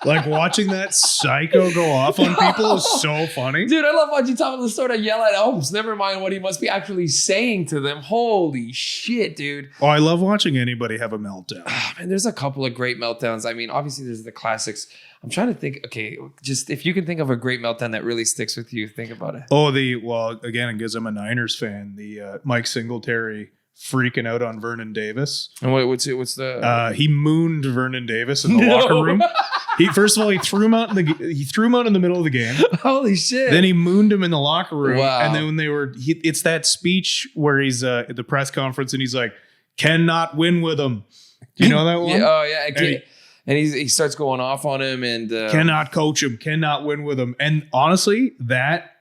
[SPEAKER 2] Like, watching that psycho go off on people is so funny.
[SPEAKER 1] Dude, I love watching Tommy Lasorda yell at Elms. Never mind what he must be actually saying to them. Holy shit, dude.
[SPEAKER 2] Oh, I love watching anybody have a meltdown.
[SPEAKER 1] Oh, man, there's a couple of great meltdowns. I mean, obviously, there's the classics. I'm trying to think. Okay, just if you can think of a great meltdown that really sticks with you, think about it.
[SPEAKER 2] Oh, again, because I'm a Niners fan, the Mike Singletary freaking out on Vernon Davis.
[SPEAKER 1] And what's the?
[SPEAKER 2] He mooned Vernon Davis in the locker room. He threw him out in the middle of the game.
[SPEAKER 1] Holy shit!
[SPEAKER 2] Then he mooned him in the locker room.
[SPEAKER 1] Wow.
[SPEAKER 2] And then when it's that speech where he's at the press conference and he's like, "Cannot win with him." Do you know that one?
[SPEAKER 1] Yeah, oh yeah. And he starts going off on him and
[SPEAKER 2] cannot coach him, cannot win with him. And honestly, that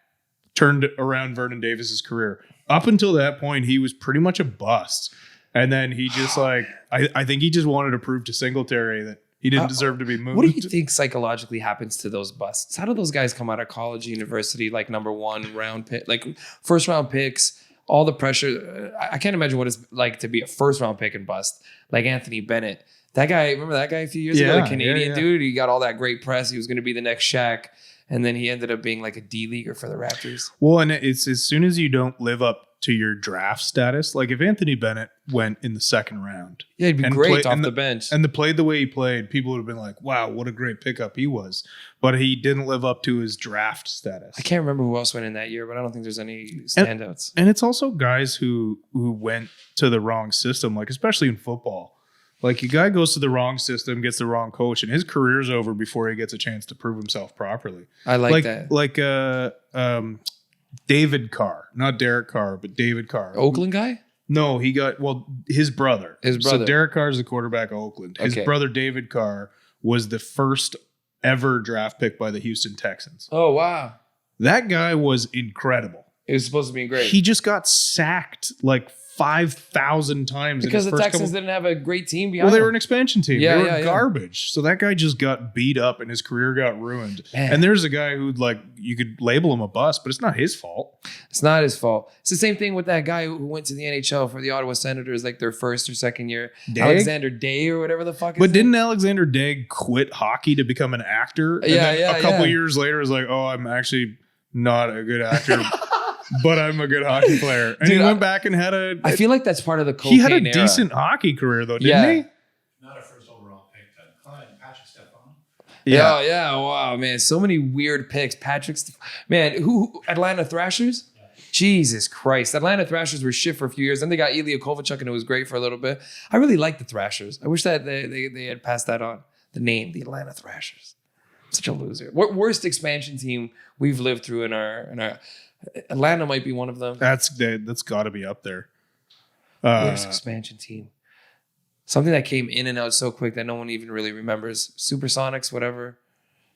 [SPEAKER 2] turned around Vernon Davis's career. Up until that point, he was pretty much a bust. And then he just I think he just wanted to prove to Singletary that he didn't deserve to be moved.
[SPEAKER 1] What do you think psychologically happens to those busts? How do those guys come out of college, university, like number 1 round pick, like first round picks, all the pressure? I can't imagine what it's like to be a first round pick and bust, like Anthony Bennett. That guy, remember that guy a few years ago, the Canadian dude? He got all that great press. He was going to be the next Shaq. And then he ended up being like a D-leaguer for the Raptors.
[SPEAKER 2] Well, and it's as soon as you don't live up to your draft status, like if Anthony Bennett went in the second round.
[SPEAKER 1] Yeah, he'd be great off the bench.
[SPEAKER 2] And played the way he played, people would have been like, wow, what a great pickup he was. But he didn't live up to his draft status.
[SPEAKER 1] I can't remember who else went in that year, but I don't think there's any standouts.
[SPEAKER 2] And it's also guys who went to the wrong system, like especially in football. Like a guy goes to the wrong system, gets the wrong coach, and his career's over before he gets a chance to prove himself properly.
[SPEAKER 1] I like that.
[SPEAKER 2] Like David Carr, not Derek Carr, but David Carr.
[SPEAKER 1] Oakland guy?
[SPEAKER 2] No, his brother. So Derek Carr is the quarterback of Oakland. His brother David Carr was the first ever draft pick by the Houston Texans.
[SPEAKER 1] Oh, wow.
[SPEAKER 2] That guy was incredible.
[SPEAKER 1] He was supposed to be great.
[SPEAKER 2] He just got sacked like 5,000 times
[SPEAKER 1] because the Texans didn't have a great team behind them.
[SPEAKER 2] Well, they were an expansion team.
[SPEAKER 1] Yeah,
[SPEAKER 2] they were garbage. So that guy just got beat up and his career got ruined.
[SPEAKER 1] Man.
[SPEAKER 2] And there's a guy who you could label him a bust, but it's not his fault.
[SPEAKER 1] It's not his fault. It's the same thing with that guy who went to the NHL for the Ottawa Senators, like their first or second year.
[SPEAKER 2] Daig?
[SPEAKER 1] Alexander Day or whatever the fuck.
[SPEAKER 2] But didn't Alexander Daig quit hockey to become an actor? And then a couple years later, was like, oh, I'm actually not a good actor. But I'm a good hockey player. And he went back and had
[SPEAKER 1] I feel like that's part of the cocaine era.
[SPEAKER 2] He had a decent hockey career, though, didn't he?
[SPEAKER 3] Not a first overall pick. Patrick Stephon.
[SPEAKER 1] Yeah. Yeah. Wow, man. So many weird picks. Man, who Atlanta Thrashers? Yeah. Jesus Christ. Atlanta Thrashers were shit for a few years. Then they got Ilya Kovalchuk and it was great for a little bit. I really like the Thrashers. I wish that they had passed that on. The name, the Atlanta Thrashers. Such a loser. What worst expansion team we've lived through in our Atlanta might be one of them.
[SPEAKER 2] That's got to be up there.
[SPEAKER 1] Worst expansion team. Something that came in and out so quick that no one even really remembers. Supersonics, whatever.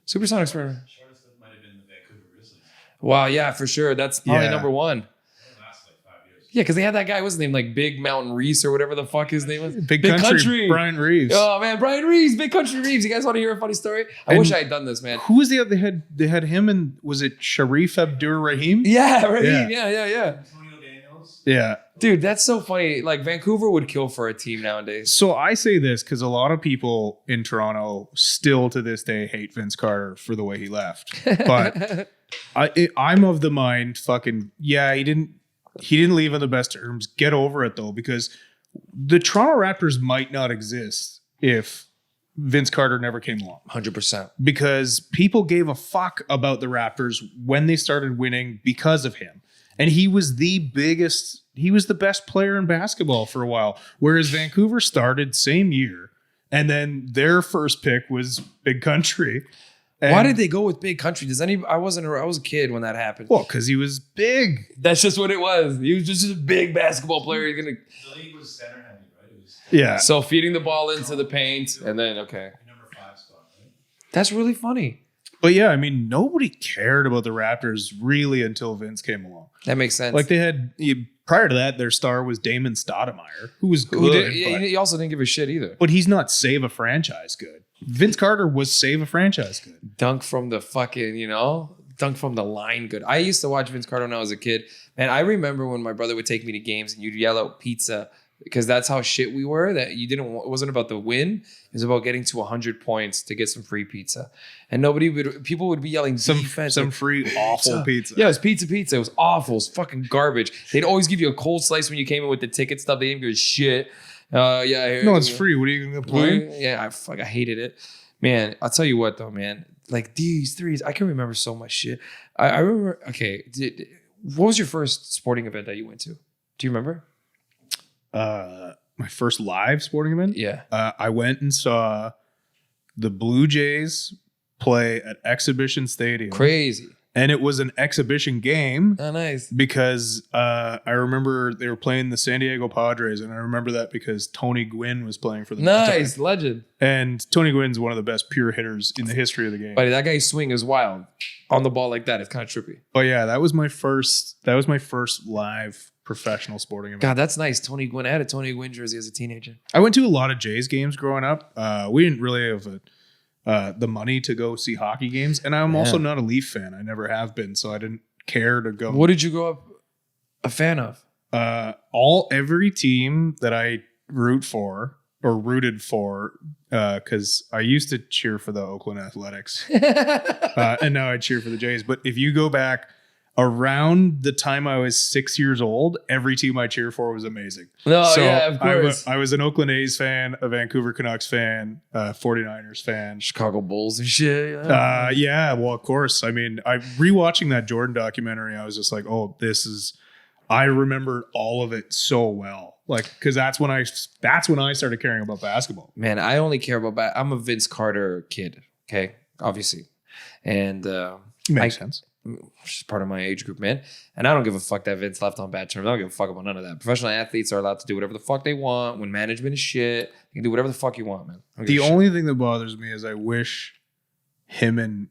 [SPEAKER 1] Supersonics were.
[SPEAKER 3] Shortest that might have been the Vancouver Grizzlies.
[SPEAKER 1] Wow, yeah, for sure. That's probably number 1.
[SPEAKER 3] It lasted like 5 years.
[SPEAKER 1] Yeah, because they had that guy, what's his name? Like Big Mountain Reese or whatever the fuck his name was.
[SPEAKER 2] Big Country. Brian Reeves.
[SPEAKER 1] Oh man, Brian Reeves, Big Country Reeves. You guys want to hear a funny story? I wish I had done this, man.
[SPEAKER 2] Who was the other? They had him and was it Sharif Abdur-Rahim?
[SPEAKER 1] Yeah, Rahim. Yeah.
[SPEAKER 3] Antonio Daniels.
[SPEAKER 2] Yeah.
[SPEAKER 1] Dude, that's so funny. Like Vancouver would kill for a team nowadays.
[SPEAKER 2] So I say this because a lot of people in Toronto still to this day hate Vince Carter for the way he left. But I'm of the mind, he didn't leave on the best terms. Get over it though, because the Toronto Raptors might not exist if Vince Carter never came along.
[SPEAKER 1] 100%.
[SPEAKER 2] Because people gave a fuck about the Raptors when they started winning because of him. And he was the best player in basketball for a while. Whereas Vancouver started same year. And then their first pick was Big Country. And
[SPEAKER 1] why did they go with Big Country? I was a kid when that happened.
[SPEAKER 2] Well, because he was big.
[SPEAKER 1] That's just what it was. He was just a big basketball player.
[SPEAKER 3] The league was center heavy, right? It was
[SPEAKER 2] Yeah.
[SPEAKER 1] So feeding the ball into the paint, and then okay.
[SPEAKER 3] number 5 spot, right?
[SPEAKER 1] That's really funny.
[SPEAKER 2] But yeah, I mean, nobody cared about the Raptors really until Vince came along.
[SPEAKER 1] That makes sense.
[SPEAKER 2] Like they had prior to that, their star was Damon Stoudemire, who was good.
[SPEAKER 1] He also didn't give a shit either.
[SPEAKER 2] But he's not save a franchise good. Vince Carter was save a franchise good.
[SPEAKER 1] Dunk from the fucking, dunk from the line good. I used to watch Vince Carter when I was a kid. Man, I remember when my brother would take me to games and you'd yell out pizza because that's how shit we were. That it wasn't about the win. It was about getting to 100 points to get some free pizza. And people would be yelling defense.
[SPEAKER 2] Some free awful pizza.
[SPEAKER 1] Yeah, it was pizza. It was awful. It was fucking garbage. They'd always give you a cold slice when you came in with the ticket stuff. They didn't give a shit.
[SPEAKER 2] No, it's free. What are you gonna complain?
[SPEAKER 1] Yeah, I hated it, man. I'll tell you what though, man. Like these threes, I can remember so much shit. I remember. Okay, what was your first sporting event that you went to? Do you remember?
[SPEAKER 2] My first live sporting event.
[SPEAKER 1] Yeah,
[SPEAKER 2] I went and saw the Blue Jays play at Exhibition Stadium.
[SPEAKER 1] Crazy.
[SPEAKER 2] And it was an exhibition game.
[SPEAKER 1] Oh, nice.
[SPEAKER 2] Because I remember they were playing the San Diego Padres, and I remember that because Tony Gwynn was playing for them.
[SPEAKER 1] Nice, legend.
[SPEAKER 2] And Tony Gwynn's one of the best pure hitters in the history of the game.
[SPEAKER 1] But that guy's swing is wild. On the ball like that, it's kind of trippy.
[SPEAKER 2] But yeah, that was my first live professional sporting event.
[SPEAKER 1] God, that's nice. Tony Gwynn. I had a Tony Gwynn jersey as a teenager.
[SPEAKER 2] I went to a lot of Jays games growing up. We didn't really have the money to go see hockey games, and I'm also not a Leaf fan. I never have been, so I didn't care to go.
[SPEAKER 1] What did you grow up a fan of?
[SPEAKER 2] Every team that I rooted for, because I used to cheer for the Oakland Athletics, and now I cheer for the Jays. But if you go back around the time I was 6 years old, every team I cheered for was amazing.
[SPEAKER 1] No, so yeah, of course.
[SPEAKER 2] I was an Oakland A's fan, a Vancouver Canucks fan, 49ers fan.
[SPEAKER 1] Chicago Bulls and shit.
[SPEAKER 2] Yeah, well, of course. I mean, rewatching that Jordan documentary, I was just like, oh, I remember all of it so well. Like, because that's when I started caring about basketball.
[SPEAKER 1] Man, I only care about I'm a Vince Carter kid, okay? Obviously. And
[SPEAKER 2] makes sense.
[SPEAKER 1] Which is part of my age group, man. And I don't give a fuck that Vince left on bad terms. I don't give a fuck about none of that. Professional athletes are allowed to do whatever the fuck they want. When management is shit, you can do whatever the fuck you want, man.
[SPEAKER 2] The only thing that bothers me is I wish him and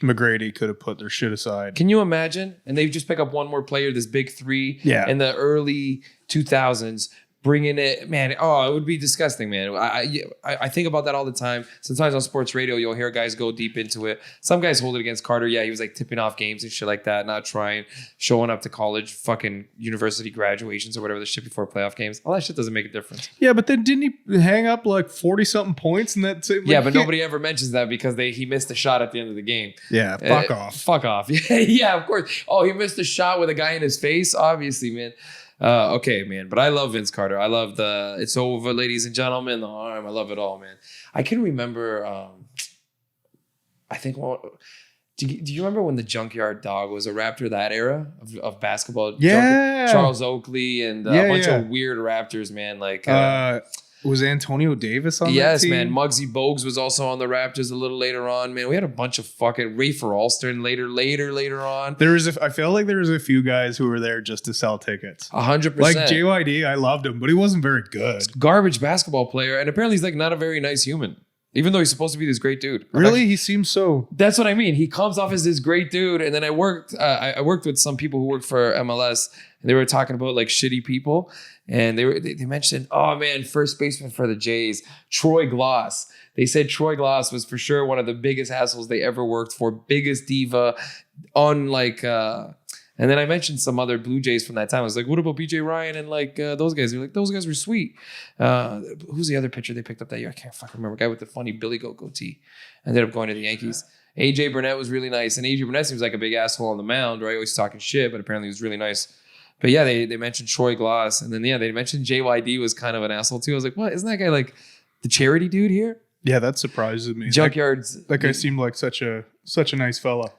[SPEAKER 2] McGrady could have put their shit aside.
[SPEAKER 1] Can you imagine? And they just pick up one more player, this big three in the early 2000s. Bringing it, man. Oh, it would be disgusting, man. I think about that all the time. Sometimes on sports radio, you'll hear guys go deep into it. Some guys hold it against Carter. Yeah, he was like tipping off games and shit like that, not trying, showing up to college, fucking university graduations or whatever the shit before playoff games. All that shit doesn't make a difference.
[SPEAKER 2] Yeah, but then didn't he hang up like 40-something points in that?
[SPEAKER 1] Yeah, but nobody ever mentions that because he missed a shot at the end of the game.
[SPEAKER 2] Yeah, fuck off.
[SPEAKER 1] Fuck off. Yeah, of course. Oh, he missed a shot with a guy in his face? Obviously, man. Okay, man, but I love Vince Carter. I love the "It's over, ladies and gentlemen," the arm. I love it all, man. I can remember. I think. Do you remember when the Junkyard Dog was a Raptor? That era of basketball.
[SPEAKER 2] Yeah,
[SPEAKER 1] Charles Oakley and a bunch of weird Raptors, man. Like.
[SPEAKER 2] Was Antonio Davis on that team?
[SPEAKER 1] Yes, man. Muggsy Bogues was also on the Raptors a little later on, man. We had a bunch of fucking Rafer Alston later on.
[SPEAKER 2] I felt like there was a few guys who were there just to sell tickets.
[SPEAKER 1] 100%.
[SPEAKER 2] Like JYD, I loved him, but he wasn't very good.
[SPEAKER 1] Garbage basketball player, and apparently he's like not a very nice human. Even though he's supposed to be this great dude.
[SPEAKER 2] Really? He seems so.
[SPEAKER 1] That's what I mean. He comes off as this great dude. And then I worked with some people who worked for MLS, and they were talking about like shitty people. And they mentioned, oh man, first baseman for the Jays, Troy Gloss. They said Troy Gloss was for sure one of the biggest assholes they ever worked for, biggest diva, and then I mentioned some other Blue Jays from that time. I was like, what about BJ Ryan and like those guys? They're like, those guys were sweet. Who's the other pitcher they picked up that year? I can't fucking remember. A guy with the funny Billy Goat goatee. Ended up going to the Yankees. AJ Burnett was really nice. And AJ Burnett seems like a big asshole on the mound, right? Always talking shit, but apparently he was really nice. But yeah, they mentioned Troy Gloss, and then they mentioned JYD was kind of an asshole too. I was like, what? Isn't that guy like the charity dude here?
[SPEAKER 2] Yeah, that surprises me.
[SPEAKER 1] Junkyards.
[SPEAKER 2] That guy seemed like such a nice fella.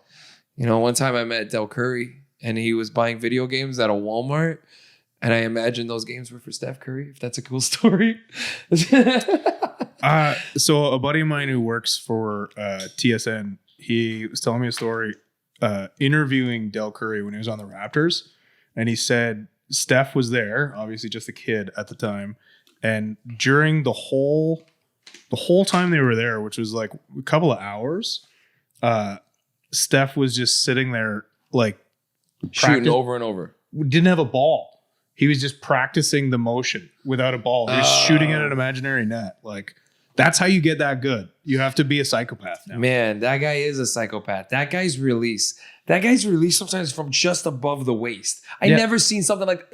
[SPEAKER 1] You know, one time I met Del Curry, and he was buying video games at a Walmart, and I imagine those games were for Steph Curry. If that's a cool story.
[SPEAKER 2] So a buddy of mine who works for TSN, he was telling me a story interviewing Del Curry when he was on the Raptors. And he said Steph was there, obviously just a kid at the time. And during the whole time they were there, which was like a couple of hours, Steph was just sitting there like
[SPEAKER 1] shooting over and over.
[SPEAKER 2] Didn't have a ball. He was just practicing the motion without a ball. He was shooting at an imaginary net. Like, that's how you get that good. You have to be a psychopath now.
[SPEAKER 1] Man, that guy is a psychopath. That guy's release sometimes from just above the waist. I never seen something like,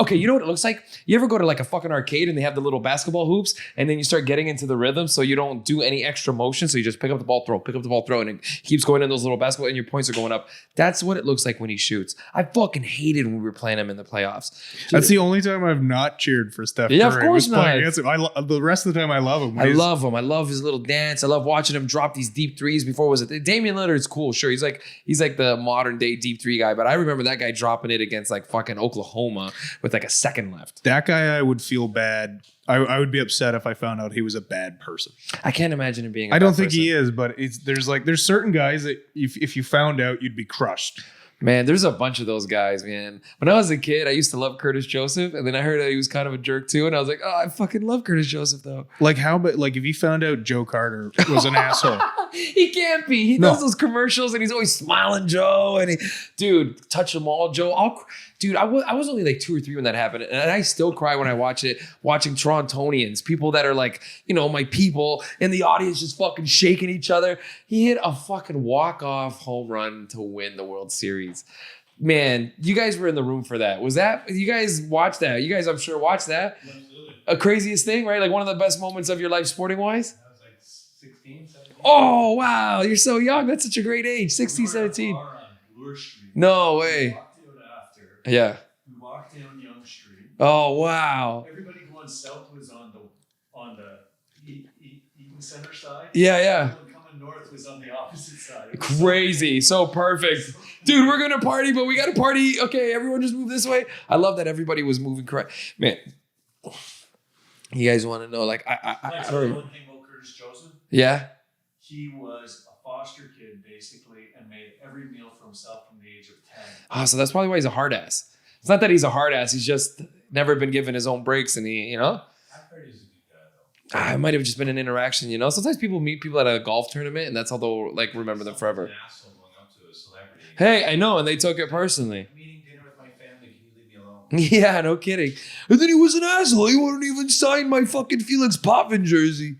[SPEAKER 1] okay, you know what it looks like? You ever go to like a fucking arcade and they have the little basketball hoops and then you start getting into the rhythm so you don't do any extra motion. So you just pick up the ball, throw, and it keeps going in those little basketball and your points are going up. That's what it looks like when he shoots. I fucking hated when we were playing him in the playoffs. Dude,
[SPEAKER 2] that's the only time I've not cheered for Steph Curry.
[SPEAKER 1] Yeah, of course not.
[SPEAKER 2] The rest of the time I love him.
[SPEAKER 1] I love him. I love his little dance. I love watching him drop these deep threes. Before was it Damian Lillard's cool? Sure, he's like the modern day deep three guy. But I remember that guy dropping it against like fucking Oklahoma with like a second left.
[SPEAKER 2] That guy, I would feel bad. I would be upset if I found out he was a bad person.
[SPEAKER 1] I can't imagine him being.
[SPEAKER 2] I don't think he is, but there's certain guys that if you found out, you'd be crushed.
[SPEAKER 1] Man, there's a bunch of those guys, man. When I was a kid, I used to love Curtis Joseph, and then I heard that he was kind of a jerk too, and I was like, oh, I fucking love Curtis Joseph though.
[SPEAKER 2] Like if you found out Joe Carter was an asshole.
[SPEAKER 1] He can't be. He does those commercials, and he's always smiling, Joe, and dude, touch them all, Joe. I was only like 2 or 3 when that happened, and I still cry when I watch it. Watching Torontonians, people that are like, you know, my people in the audience just fucking shaking each other. He hit a fucking walk-off home run to win the World Series. Man, you guys were in the room for that. Was that you guys watched that? You guys, I'm sure, watched that.
[SPEAKER 3] Absolutely.
[SPEAKER 1] A craziest thing, right? Like one of the best moments of your life, sporting wise.
[SPEAKER 3] I was like 16, 17.
[SPEAKER 1] Oh wow, you're so young. That's such a great age, 16, 17.
[SPEAKER 3] On Bloor Street.
[SPEAKER 1] No way.
[SPEAKER 3] We walked out after.
[SPEAKER 1] Yeah.
[SPEAKER 3] We walked down Yonge Street.
[SPEAKER 1] Oh wow.
[SPEAKER 3] Everybody going south was on the Eaton Center side.
[SPEAKER 1] Yeah.
[SPEAKER 3] Everyone coming north was on the opposite side.
[SPEAKER 1] Crazy. So perfect. Dude, we're going to party, but we got to party. Okay, everyone just move this way. I love that everybody was moving correct. Man, you guys want to know, like, I don't know.
[SPEAKER 3] One thing about Curtis Joseph.
[SPEAKER 1] Yeah?
[SPEAKER 3] He was a foster kid, basically, and made every meal for himself from the age of 10.
[SPEAKER 1] Oh, so that's probably why he's a hard ass. It's not that he's a hard ass. He's just never been given his own breaks, and he, you know?
[SPEAKER 3] I've heard he's a good guy, though.
[SPEAKER 1] It might have just been an interaction, you know? Sometimes people meet people at a golf tournament, and that's how they'll, like, remember them forever.
[SPEAKER 3] An asshole going up to a celebrity.
[SPEAKER 1] Hey, I know, and they took it personally.
[SPEAKER 3] I'm eating dinner with my family. Can you leave me alone?
[SPEAKER 1] Yeah, no kidding. And then he was an asshole. He wouldn't even sign my fucking Felix Potvin jersey.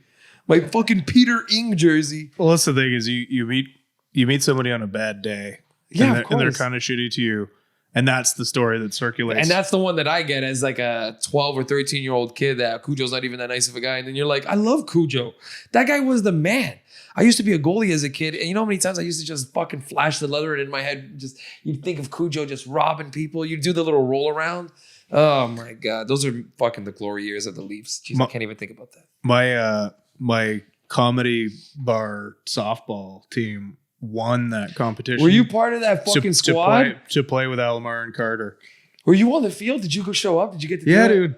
[SPEAKER 1] My fucking Peter Ing jersey.
[SPEAKER 2] Well, that's the thing is you meet somebody on a bad day.
[SPEAKER 1] Yeah,
[SPEAKER 2] and they're kind of shitty to you. And that's the story that circulates.
[SPEAKER 1] And that's the one that I get as like a 12 or 13-year-old kid that Cujo's not even that nice of a guy. And then you're like, I love Cujo. That guy was the man. I used to be a goalie as a kid. And you know how many times I used to just fucking flash the leather and in my head, just you'd think of Cujo just robbing people. You'd do the little roll around. Oh my God. Those are fucking the glory years of the Leafs. Jeez, I can't even think about that.
[SPEAKER 2] My comedy bar softball team won that competition.
[SPEAKER 1] Were you part of that fucking squad?
[SPEAKER 2] To play with Alomar and Carter.
[SPEAKER 1] Were you on the field? Did you go show up? Did you get to do that?
[SPEAKER 2] Dude.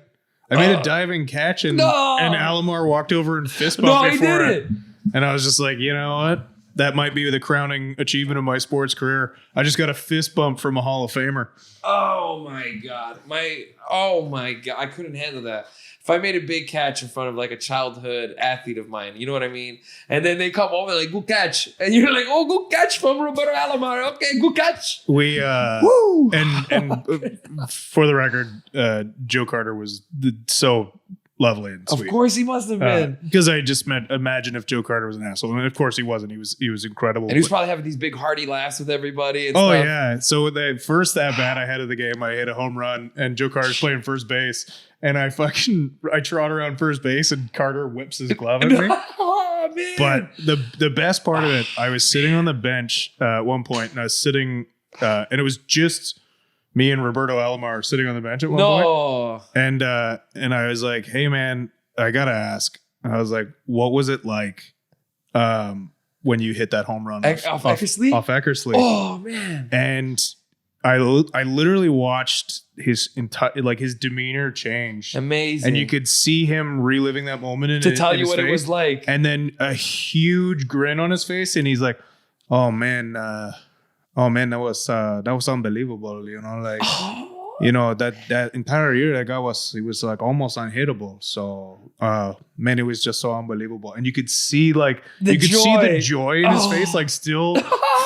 [SPEAKER 2] I made a diving catch and Alomar walked over and fist bumped me for it. And I was just like, you know what? That might be the crowning achievement of my sports career. I just got a fist bump from a Hall of Famer.
[SPEAKER 1] Oh my God. I couldn't handle that. If I made a big catch in front of like a childhood athlete of mine, you know what I mean? And then they come over like, good catch. And you're like, oh, good catch from Roberto Alomar. Okay, good catch.
[SPEAKER 2] We,
[SPEAKER 1] Woo!
[SPEAKER 2] and for the record, Joe Carter was so lovely and sweet.
[SPEAKER 1] Of course he must have been.
[SPEAKER 2] Because I just imagine if Joe Carter was an asshole. And of course he wasn't. He was incredible.
[SPEAKER 1] And he was probably having these big hearty laughs with everybody and
[SPEAKER 2] stuff.
[SPEAKER 1] stuff.
[SPEAKER 2] Yeah. So the first at bat I had of the game, I hit a home run and Joe Carter's playing first base. And I trot around first base and Carter whips his glove at me.
[SPEAKER 1] Oh, man.
[SPEAKER 2] But the best part of it, I was sitting on the bench at one point and I was sitting, and it was just me and Roberto Alomar are sitting on the bench at one point. And I was like, hey man, I gotta ask. I was like, what was it like when you hit that home run
[SPEAKER 1] off Eckersley?
[SPEAKER 2] Off Eckersley.
[SPEAKER 1] Oh man.
[SPEAKER 2] And I literally watched his entire his demeanor change.
[SPEAKER 1] Amazing.
[SPEAKER 2] And you could see him reliving that moment
[SPEAKER 1] to tell you what it was like.
[SPEAKER 2] And then a huge grin on his face, and he's like, "Oh man, that was unbelievable." You know, like you know that entire year that guy was like almost unhittable. So man, it was just so unbelievable, and you could see see the joy in his face, like still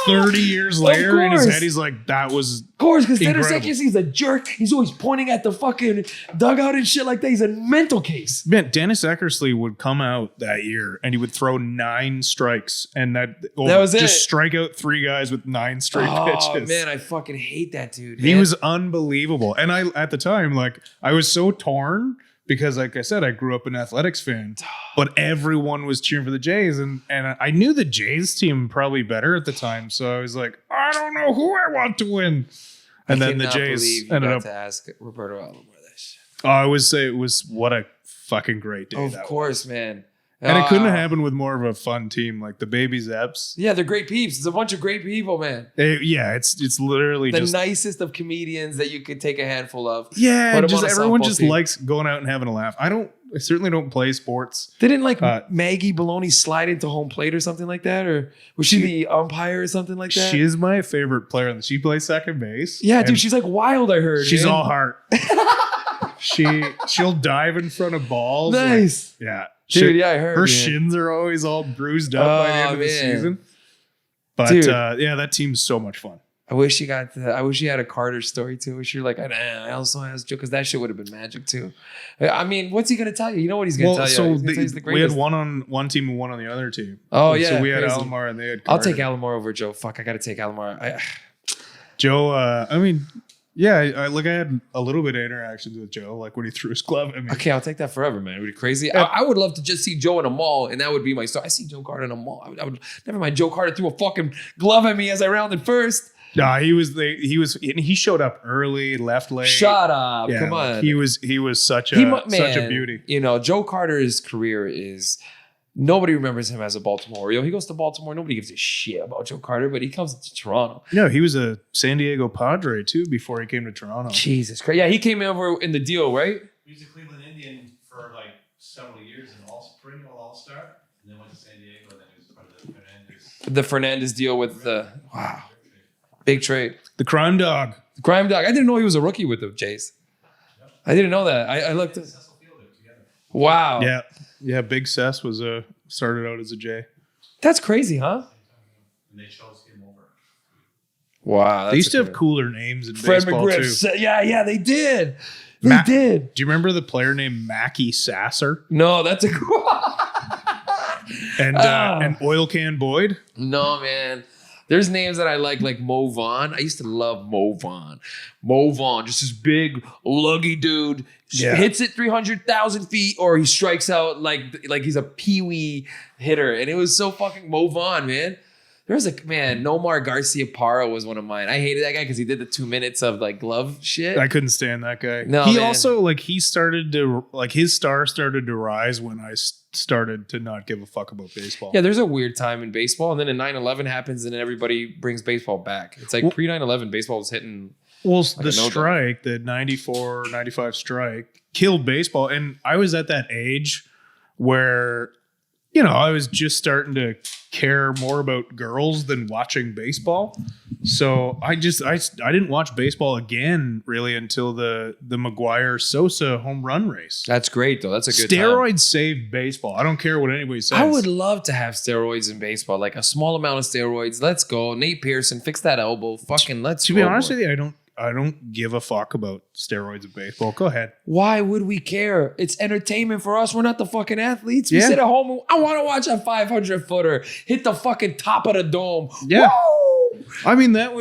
[SPEAKER 2] 30 years later in his head. He's like, that was
[SPEAKER 1] of course, because Dennis Eckersley, he's a jerk. He's always pointing at the fucking dugout and shit like that. He's a mental case.
[SPEAKER 2] Man, Dennis Eckersley would come out that year and he would throw 9 strikes, and that was just strike out 3 guys with 9 straight pitches.
[SPEAKER 1] Oh man, I fucking hate that dude.
[SPEAKER 2] He was unbelievable. And I, at the time, I was so torn because, like I said, I grew up an athletics fan, but everyone was cheering for the Jays, and I knew the Jays team probably better at the time, so I was like, I don't know who I want to win. And then the Jays ended up
[SPEAKER 1] to ask Roberto Alomar that shit.
[SPEAKER 2] I would say it was what a fucking great day.
[SPEAKER 1] Of course, man.
[SPEAKER 2] And it couldn't have happened with more of a fun team, like the Baby Zeps.
[SPEAKER 1] Yeah, they're great peeps. It's a bunch of great people, man.
[SPEAKER 2] It's literally
[SPEAKER 1] the nicest of comedians that you could take a handful of.
[SPEAKER 2] Yeah, just everyone just likes going out and having a laugh. I certainly don't play sports.
[SPEAKER 1] Didn't Maggie Baloney slide into home plate or something like that? Or was she the umpire or something like that?
[SPEAKER 2] She is my favorite player. She plays second base.
[SPEAKER 1] Yeah, dude, she's like wild, I heard.
[SPEAKER 2] She's all heart. She'll dive in front of balls.
[SPEAKER 1] Nice.
[SPEAKER 2] Yeah.
[SPEAKER 1] Dude, I heard.
[SPEAKER 2] Her shins are always all bruised up by the end of the season. But that team's so much fun.
[SPEAKER 1] I wish you had a Carter story too. I wish you're like, I also has Joe, because that shit would have been magic too. I mean, what's he gonna tell you? You know what he's gonna tell you. So
[SPEAKER 2] we had one on one team and one on the other team.
[SPEAKER 1] Oh yeah.
[SPEAKER 2] So we had Alomar and they had Carter.
[SPEAKER 1] I'll take Alomar over Joe. Fuck, I gotta take Alomar.
[SPEAKER 2] Joe, I mean, yeah, I had a little bit of interactions with Joe, like when he threw his glove at me.
[SPEAKER 1] Okay, I'll take that forever, man. It would be crazy. I would love to just see Joe in a mall, and that would be my story. I see Joe Carter in a mall. I would never mind. Joe Carter threw a fucking glove at me as I rounded first.
[SPEAKER 2] Nah, he showed up early, left late.
[SPEAKER 1] Shut up!
[SPEAKER 2] Yeah,
[SPEAKER 1] come on.
[SPEAKER 2] He was such a beauty.
[SPEAKER 1] You know, Joe Carter's career is. Nobody remembers him as a Baltimore Oriole. He goes to Baltimore. Nobody gives a shit about Joe Carter, but he comes to Toronto.
[SPEAKER 2] No, he was a San Diego Padre too before he came to Toronto.
[SPEAKER 1] Jesus Christ. Yeah, he came over in the deal, right?
[SPEAKER 3] He was a Cleveland Indian for like several years, and all-star, and then went to San Diego, and then he was part of the Fernandez.
[SPEAKER 1] The Fernandez deal with the big trade.
[SPEAKER 2] The crime dog.
[SPEAKER 1] I didn't know he was a rookie with the Jays. Yep. I didn't know that. I looked at Wow.
[SPEAKER 2] Yeah. Yeah, Big Cess was started out as a J.
[SPEAKER 1] That's crazy, huh?
[SPEAKER 3] And they chose him over.
[SPEAKER 1] Wow.
[SPEAKER 2] They used to have cooler names in baseball
[SPEAKER 1] McGriff.
[SPEAKER 2] too.
[SPEAKER 1] Yeah, they did. They did.
[SPEAKER 2] Do you remember the player named Mackie Sasser?
[SPEAKER 1] No, that's a
[SPEAKER 2] and Oil Can Boyd?
[SPEAKER 1] No, man. There's names that I like Mo Vaughn. I used to love Mo Vaughn. Mo Vaughn, just this big, luggy dude. Yeah. Hits it 300,000 feet, or he strikes out like he's a peewee hitter. And it was so fucking Mo Vaughn, man. There was Nomar Garcia Parra was one of mine. I hated that guy because he did the 2 minutes of glove shit.
[SPEAKER 2] I couldn't stand that guy.
[SPEAKER 1] No,
[SPEAKER 2] he also his star started to rise when I started to not give a fuck about baseball.
[SPEAKER 1] Yeah, there's a weird time in baseball, and then a 9/11 happens, and then everybody brings baseball back. It's like pre 9/11, baseball was hitting.
[SPEAKER 2] Well, the strike, the 94, 95 strike, killed baseball, and I was at that age where, I was just starting to care more about girls than watching baseball. So I didn't watch baseball again really until the McGuire Sosa home run race.
[SPEAKER 1] That's great though. That's a good
[SPEAKER 2] Steroids saved baseball. I don't care what anybody says.
[SPEAKER 1] I would love to have steroids in baseball, like a small amount of steroids. Let's go. Nate Pearson, fix that elbow. Fucking let's go.
[SPEAKER 2] To be honest with you, I don't give a fuck about steroids in baseball. Go ahead.
[SPEAKER 1] Why would we care? It's entertainment for us. We're not the fucking athletes. We sit at home and I want to watch a 500-footer hit the fucking top of the dome.
[SPEAKER 2] Yeah.
[SPEAKER 1] Whoa!
[SPEAKER 2] I mean, that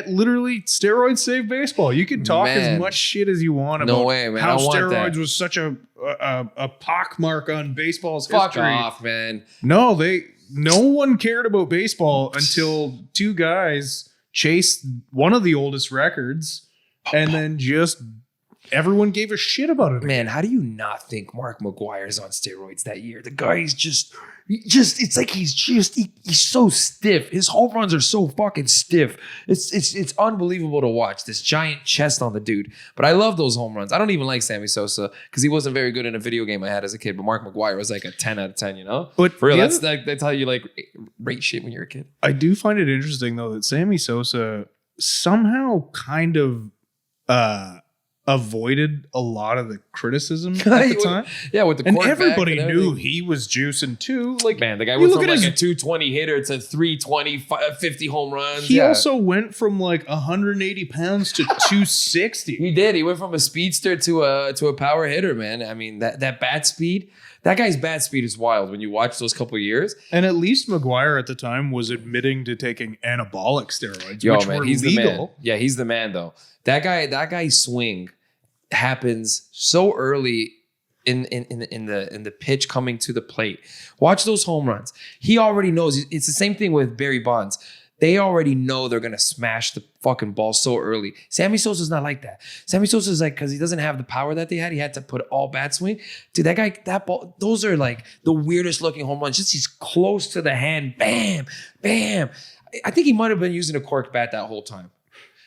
[SPEAKER 2] literally steroids saved baseball. You can talk as much shit as you want about how steroids was such a pockmark on baseball's history.
[SPEAKER 1] Fuck off, man.
[SPEAKER 2] No one cared about baseball until two guys chased one of the oldest records and then just everyone gave a shit about it.
[SPEAKER 1] Man, how do you not think Mark McGuire's on steroids that year? The guy's just it's like he's so stiff. His home runs are so fucking stiff. It's unbelievable to watch this giant chest on the dude. But I love those home runs. I don't even like Sammy Sosa because he wasn't very good in a video game I had as a kid. But Mark McGuire was like a 10 out of 10, you know?
[SPEAKER 2] But
[SPEAKER 1] for real, that's how you like rate shit when you're a kid.
[SPEAKER 2] I do find it interesting though that Sammy Sosa somehow kind of avoided a lot of the criticism at the time.
[SPEAKER 1] Yeah, with the
[SPEAKER 2] and everybody knew he was juicing too. Like,
[SPEAKER 1] man, the guy went from like a 220 hitter to 320, 50 home runs.
[SPEAKER 2] He also went from like 180 pounds to 260.
[SPEAKER 1] He did. He went from a speedster to a power hitter, man. I mean, that bat speed. That guy's bat speed is wild when you watch those couple of years.
[SPEAKER 2] And at least McGuire at the time was admitting to taking anabolic steroids,
[SPEAKER 1] which
[SPEAKER 2] were
[SPEAKER 1] he's
[SPEAKER 2] legal.
[SPEAKER 1] The man. Yeah, he's the man though. That guy's swing happens so early in the pitch coming to the plate. Watch those home runs. He already knows. It's the same thing with Barry Bonds. They already know they're gonna smash the fucking ball so early. Sammy Sosa's not like that. Sammy Sosa's like, because he doesn't have the power that they had, he had to put all bat swing. Dude, that guy, that ball, those are like the weirdest looking home runs. Just he's close to the hand, bam, bam. I think he might have been using a cork bat that whole time.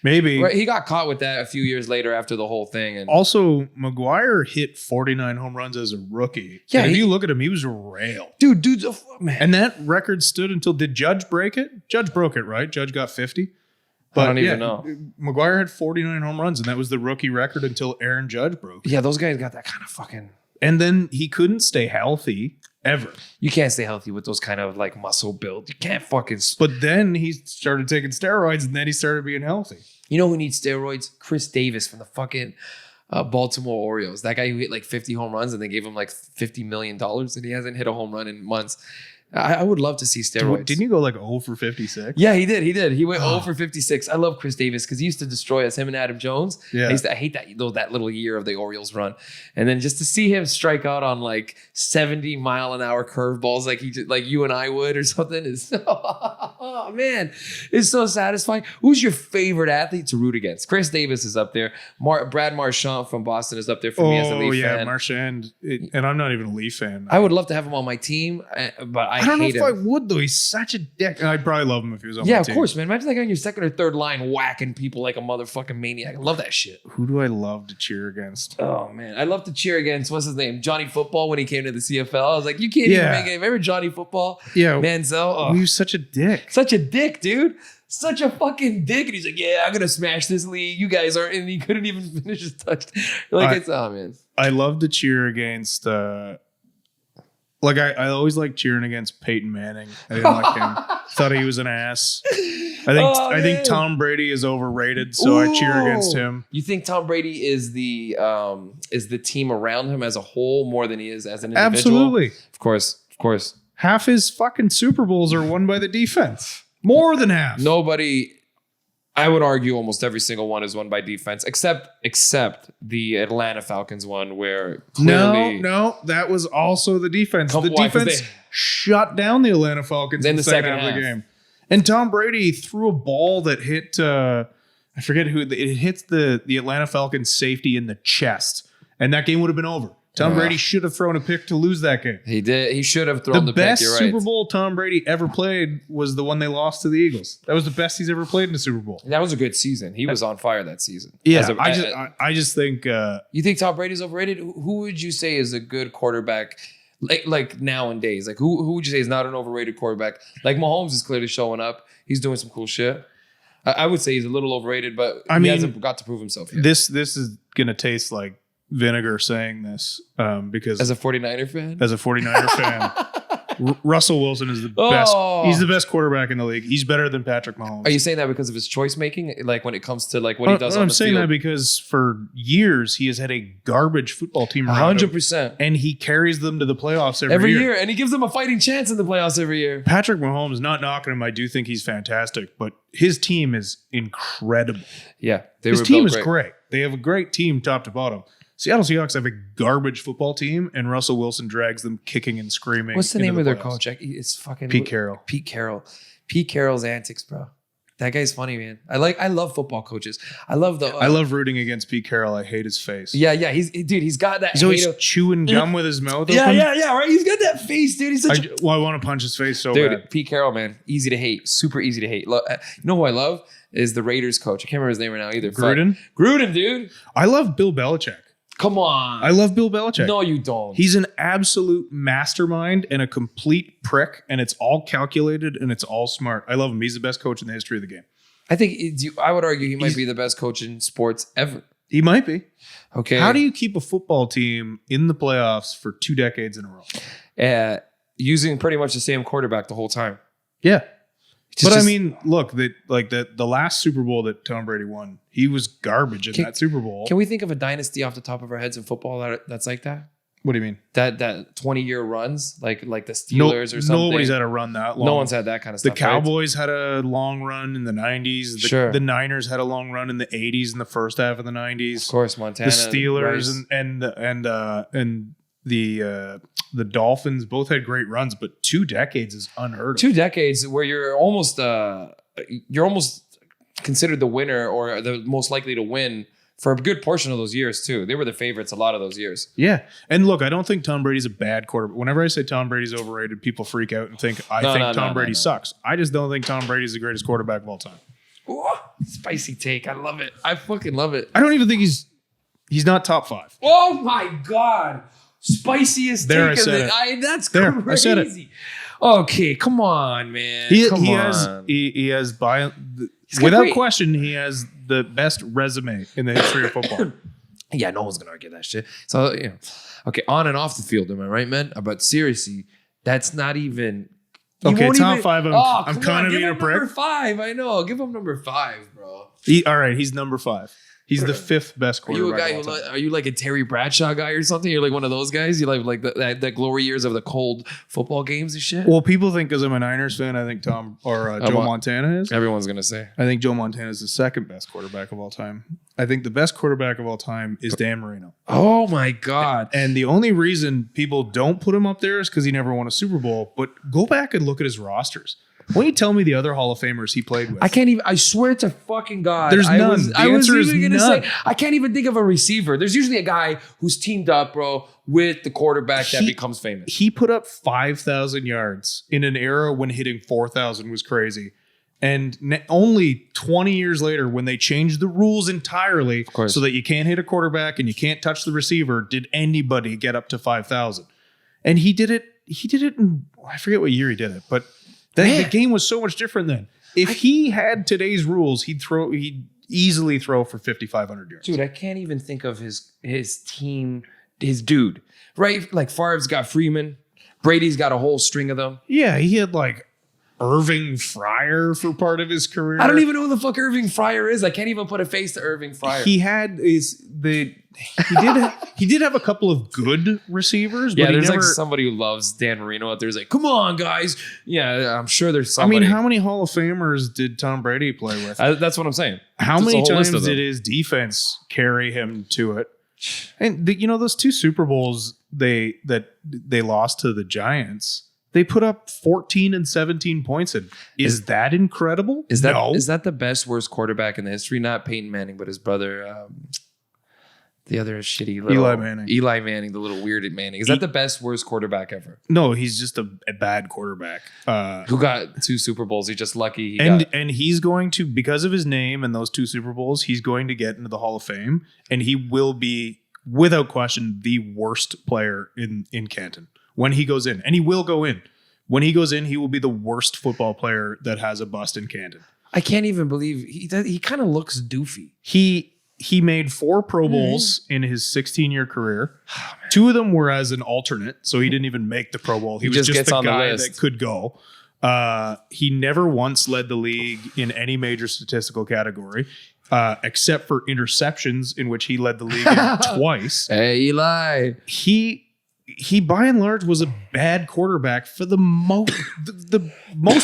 [SPEAKER 2] Maybe.
[SPEAKER 1] Right, he got caught with that a few years later after the whole thing. And
[SPEAKER 2] also, McGuire hit 49 home runs as a rookie.
[SPEAKER 1] Yeah,
[SPEAKER 2] and if you look at him, he was rail.
[SPEAKER 1] Dude's a man.
[SPEAKER 2] And that record stood until, did Judge break it? Judge broke it, right? Judge got 50. But
[SPEAKER 1] I don't even know.
[SPEAKER 2] McGuire had 49 home runs, and that was the rookie record until Aaron Judge broke it.
[SPEAKER 1] Yeah, those guys got that kind of fucking...
[SPEAKER 2] And then he couldn't stay healthy ever.
[SPEAKER 1] You can't stay healthy with those kind of like muscle build. You can't fucking...
[SPEAKER 2] But then he started taking steroids, and then he started being healthy.
[SPEAKER 1] You know who needs steroids? Chris Davis from the fucking Baltimore Orioles. That guy who hit like 50 home runs and they gave him like $50 million and he hasn't hit a home run in months. I would love to see steroids.
[SPEAKER 2] Didn't you go like 0 for 56?
[SPEAKER 1] Yeah, he did. He went 0 for 56. I love Chris Davis because he used to destroy us, him and Adam Jones.
[SPEAKER 2] Yeah.
[SPEAKER 1] I hate that little year of the Orioles run. And then just to see him strike out on like 70-mile-an-hour curveballs like you and I would or something is, oh man, it's so satisfying. Who's your favorite athlete to root against? Chris Davis is up there. Brad Marchand from Boston is up there for me as a Leaf fan.
[SPEAKER 2] Oh yeah, Marchand. And I'm not even a Leaf fan.
[SPEAKER 1] I would love to have him on my team, but I
[SPEAKER 2] don't know
[SPEAKER 1] hate
[SPEAKER 2] if
[SPEAKER 1] him.
[SPEAKER 2] I would though. He's such a dick. I'd probably love him if he was on my team.
[SPEAKER 1] Yeah, of course, man. Imagine that guy on your second or third line whacking people like a motherfucking maniac. I love that shit.
[SPEAKER 2] Who do I love to cheer against?
[SPEAKER 1] Oh man, I love to cheer against what's his name, Johnny Football when he came to the CFL. I was like, you can't even make it. Remember Johnny Football?
[SPEAKER 2] Yeah,
[SPEAKER 1] Manziel. Oh.
[SPEAKER 2] He was such a dick.
[SPEAKER 1] Such a dick, dude. Such a fucking dick. And he's like, yeah, I'm gonna smash this league. You guys aren't. And he couldn't even finish his touchdown. It's oh man.
[SPEAKER 2] I love to cheer against. Like I always like cheering against Peyton Manning. I didn't like him. Thought he was an ass. I think Tom Brady is overrated, so I cheer against him.
[SPEAKER 1] You think Tom Brady is the team around him as a whole more than he is as an individual?
[SPEAKER 2] Absolutely.
[SPEAKER 1] Of course.
[SPEAKER 2] Half his fucking Super Bowls are won by the defense. More than half.
[SPEAKER 1] Nobody. I would argue almost every single one is won by defense, except the Atlanta Falcons one, where clearly
[SPEAKER 2] no, that was also the defense. The defense shut down the Atlanta Falcons in the second half of the game. And Tom Brady threw a ball that hit I forget who it hits the Atlanta Falcons safety in the chest, and that game would have been over. Tom Brady should have thrown a pick to lose that game.
[SPEAKER 1] He did. He should have thrown the pick.
[SPEAKER 2] The best Super Bowl Tom Brady ever played was the one they lost to the Eagles. That was the best he's ever played in a Super Bowl.
[SPEAKER 1] That was a good season. He was on fire that season.
[SPEAKER 2] Yeah, I just think.
[SPEAKER 1] You think Tom Brady's overrated? Who would you say is a good quarterback? Like nowadays, like who would you say is not an overrated quarterback? Like Mahomes is clearly showing up. He's doing some cool shit. I would say he's a little overrated, but he hasn't got to prove himself yet.
[SPEAKER 2] This is gonna taste like vinegar saying this because
[SPEAKER 1] as a 49er fan,
[SPEAKER 2] Russell Wilson is the best. He's the best quarterback in the league. He's better than Patrick Mahomes.
[SPEAKER 1] Are you saying that because of his choice making? Like when it comes to like what he does on the field?
[SPEAKER 2] I'm saying that because for years he has had a garbage football team around
[SPEAKER 1] 100%.
[SPEAKER 2] And he carries them to the playoffs every year.
[SPEAKER 1] And he gives them a fighting chance in the playoffs every year.
[SPEAKER 2] Patrick Mahomes, not knocking him, I do think he's fantastic, but his team is incredible.
[SPEAKER 1] Yeah.
[SPEAKER 2] His team is great. They have a great team top to bottom. Seattle Seahawks have a garbage football team, and Russell Wilson drags them kicking and screaming.
[SPEAKER 1] What's the name of their coach? It's fucking
[SPEAKER 2] Pete Carroll.
[SPEAKER 1] Pete Carroll's antics, bro. That guy's funny, man. I love football coaches. I love
[SPEAKER 2] rooting against Pete Carroll. I hate his face.
[SPEAKER 1] Yeah. He's got that.
[SPEAKER 2] He's always chewing gum with his mouth open.
[SPEAKER 1] Yeah, right. He's got that face, dude. He's
[SPEAKER 2] I want to punch his face so bad.
[SPEAKER 1] Pete Carroll, man, easy to hate, super easy to hate. You know who I love is the Raiders coach. I can't remember his name right now either. Gruden, dude.
[SPEAKER 2] I love Bill Belichick.
[SPEAKER 1] Come on.
[SPEAKER 2] I love Bill Belichick.
[SPEAKER 1] No, you don't.
[SPEAKER 2] He's an absolute mastermind and a complete prick, and it's all calculated and it's all smart. I love him. He's the best coach in the history of the game.
[SPEAKER 1] I would argue he might be the best coach in sports ever.
[SPEAKER 2] He might be.
[SPEAKER 1] Okay.
[SPEAKER 2] How do you keep a football team in the playoffs for 2 decades in a row?
[SPEAKER 1] Using pretty much the same quarterback the whole time.
[SPEAKER 2] Yeah. I mean, look, the last Super Bowl that Tom Brady won, he was garbage in that Super Bowl.
[SPEAKER 1] Can we think of a dynasty off the top of our heads in football that's like that?
[SPEAKER 2] What do you mean?
[SPEAKER 1] That 20-year runs, like the Steelers or something?
[SPEAKER 2] Nobody's had a run that long.
[SPEAKER 1] No one's had that kind of stuff.
[SPEAKER 2] The Cowboys had a long run in the 90s. The Niners had a long run in the 80s in the first half of the 90s.
[SPEAKER 1] Of course, Montana.
[SPEAKER 2] The Steelers and the Dolphins both had great runs, but 2 decades is unheard of.
[SPEAKER 1] 2 decades where you're almost considered the winner or the most likely to win for a good portion of those years too. They were the favorites a lot of those years.
[SPEAKER 2] Yeah. And look, I don't think Tom Brady's a bad quarterback. Whenever I say Tom Brady's overrated, people freak out and think Tom Brady sucks. I just don't think Tom Brady's the greatest quarterback of all time.
[SPEAKER 1] Ooh, spicy take. I love it. I fucking love it.
[SPEAKER 2] I don't even think he's not top 5.
[SPEAKER 1] Oh my God. Spiciest
[SPEAKER 2] there,
[SPEAKER 1] take
[SPEAKER 2] I said
[SPEAKER 1] of it. That's
[SPEAKER 2] there,
[SPEAKER 1] crazy.
[SPEAKER 2] I said it.
[SPEAKER 1] Okay, come on, man.
[SPEAKER 2] He has without question, he has the best resume in the history of football.
[SPEAKER 1] Yeah, no one's gonna argue that shit. So okay, on and off the field, am I right, man? But seriously, that's not even.
[SPEAKER 2] Okay, top 5. I'm kind of being a prick.
[SPEAKER 1] Number 5, I know. Give him number 5, bro.
[SPEAKER 2] All right, he's number 5. He's the 5th best quarterback.
[SPEAKER 1] Are you like a Terry Bradshaw guy or something? You're like one of those guys? You like the glory years of the cold football games and shit?
[SPEAKER 2] Well, people think because I'm a Niners fan, I think Joe Montana is.
[SPEAKER 1] Everyone's going to say.
[SPEAKER 2] I think Joe Montana is the 2nd best quarterback of all time. I think the best quarterback of all time is Dan Marino.
[SPEAKER 1] Oh, my God.
[SPEAKER 2] And the only reason people don't put him up there is because he never won a Super Bowl. But go back and look at his rosters. Why don't you tell me the other Hall of Famers he played with?
[SPEAKER 1] I can't even. I swear to fucking God.
[SPEAKER 2] There's none. The answer is none.
[SPEAKER 1] I can't even think of a receiver. There's usually a guy who's teamed up, bro, with the quarterback that becomes famous.
[SPEAKER 2] He put up 5,000 yards in an era when hitting 4,000 was crazy. And only 20 years later, when they changed the rules entirely so that you can't hit a quarterback and you can't touch the receiver, did anybody get up to 5,000. And he did it. He did it in, I forget what year he did it, but the game was so much different then. If he had today's rules, he'd easily throw for 5,500 yards.
[SPEAKER 1] Dude, I can't even think of his team, his dude. Right? Like Favre's got Freeman. Brady's got a whole string of them.
[SPEAKER 2] Yeah, he had like Irving Fryer for part of his career.
[SPEAKER 1] I don't even know who the fuck Irving Fryer is. I can't even put a face to Irving Fryer.
[SPEAKER 2] He did have a couple of good receivers.
[SPEAKER 1] Yeah,
[SPEAKER 2] but
[SPEAKER 1] there's like somebody who loves Dan Marino out there. He's like, come on, guys. Yeah, I'm sure there's somebody.
[SPEAKER 2] I mean, how many Hall of Famers did Tom Brady play with?
[SPEAKER 1] That's what I'm saying.
[SPEAKER 2] How many times did his defense carry him to it? And those 2 Super Bowls they lost to the Giants. They put up 14 and 17 points. Is that incredible?
[SPEAKER 1] Is that the best, worst quarterback in the history? Not Peyton Manning, but his brother, the other shitty little Eli Manning, the little weirded Manning. Is that the best, worst quarterback ever?
[SPEAKER 2] No, he's just a bad quarterback.
[SPEAKER 1] Who got 2 Super Bowls. He's just lucky.
[SPEAKER 2] And he's going to, because of his name and those 2 Super Bowls, he's going to get into the Hall of Fame, and he will be, without question, the worst player in Canton. When he goes in, and he will go in. When he goes in, he will be the worst football player that has a bust in Canton.
[SPEAKER 1] I can't even believe he kind of looks doofy.
[SPEAKER 2] He made 4 Pro Bowls in his 16-year career. 2 of them were as an alternate, so he didn't even make the Pro Bowl. He was just the guy that could go. He never once led the league in any major statistical category, except for interceptions, in which he led the league in twice.
[SPEAKER 1] Hey, Eli.
[SPEAKER 2] He by and large was a bad quarterback for the most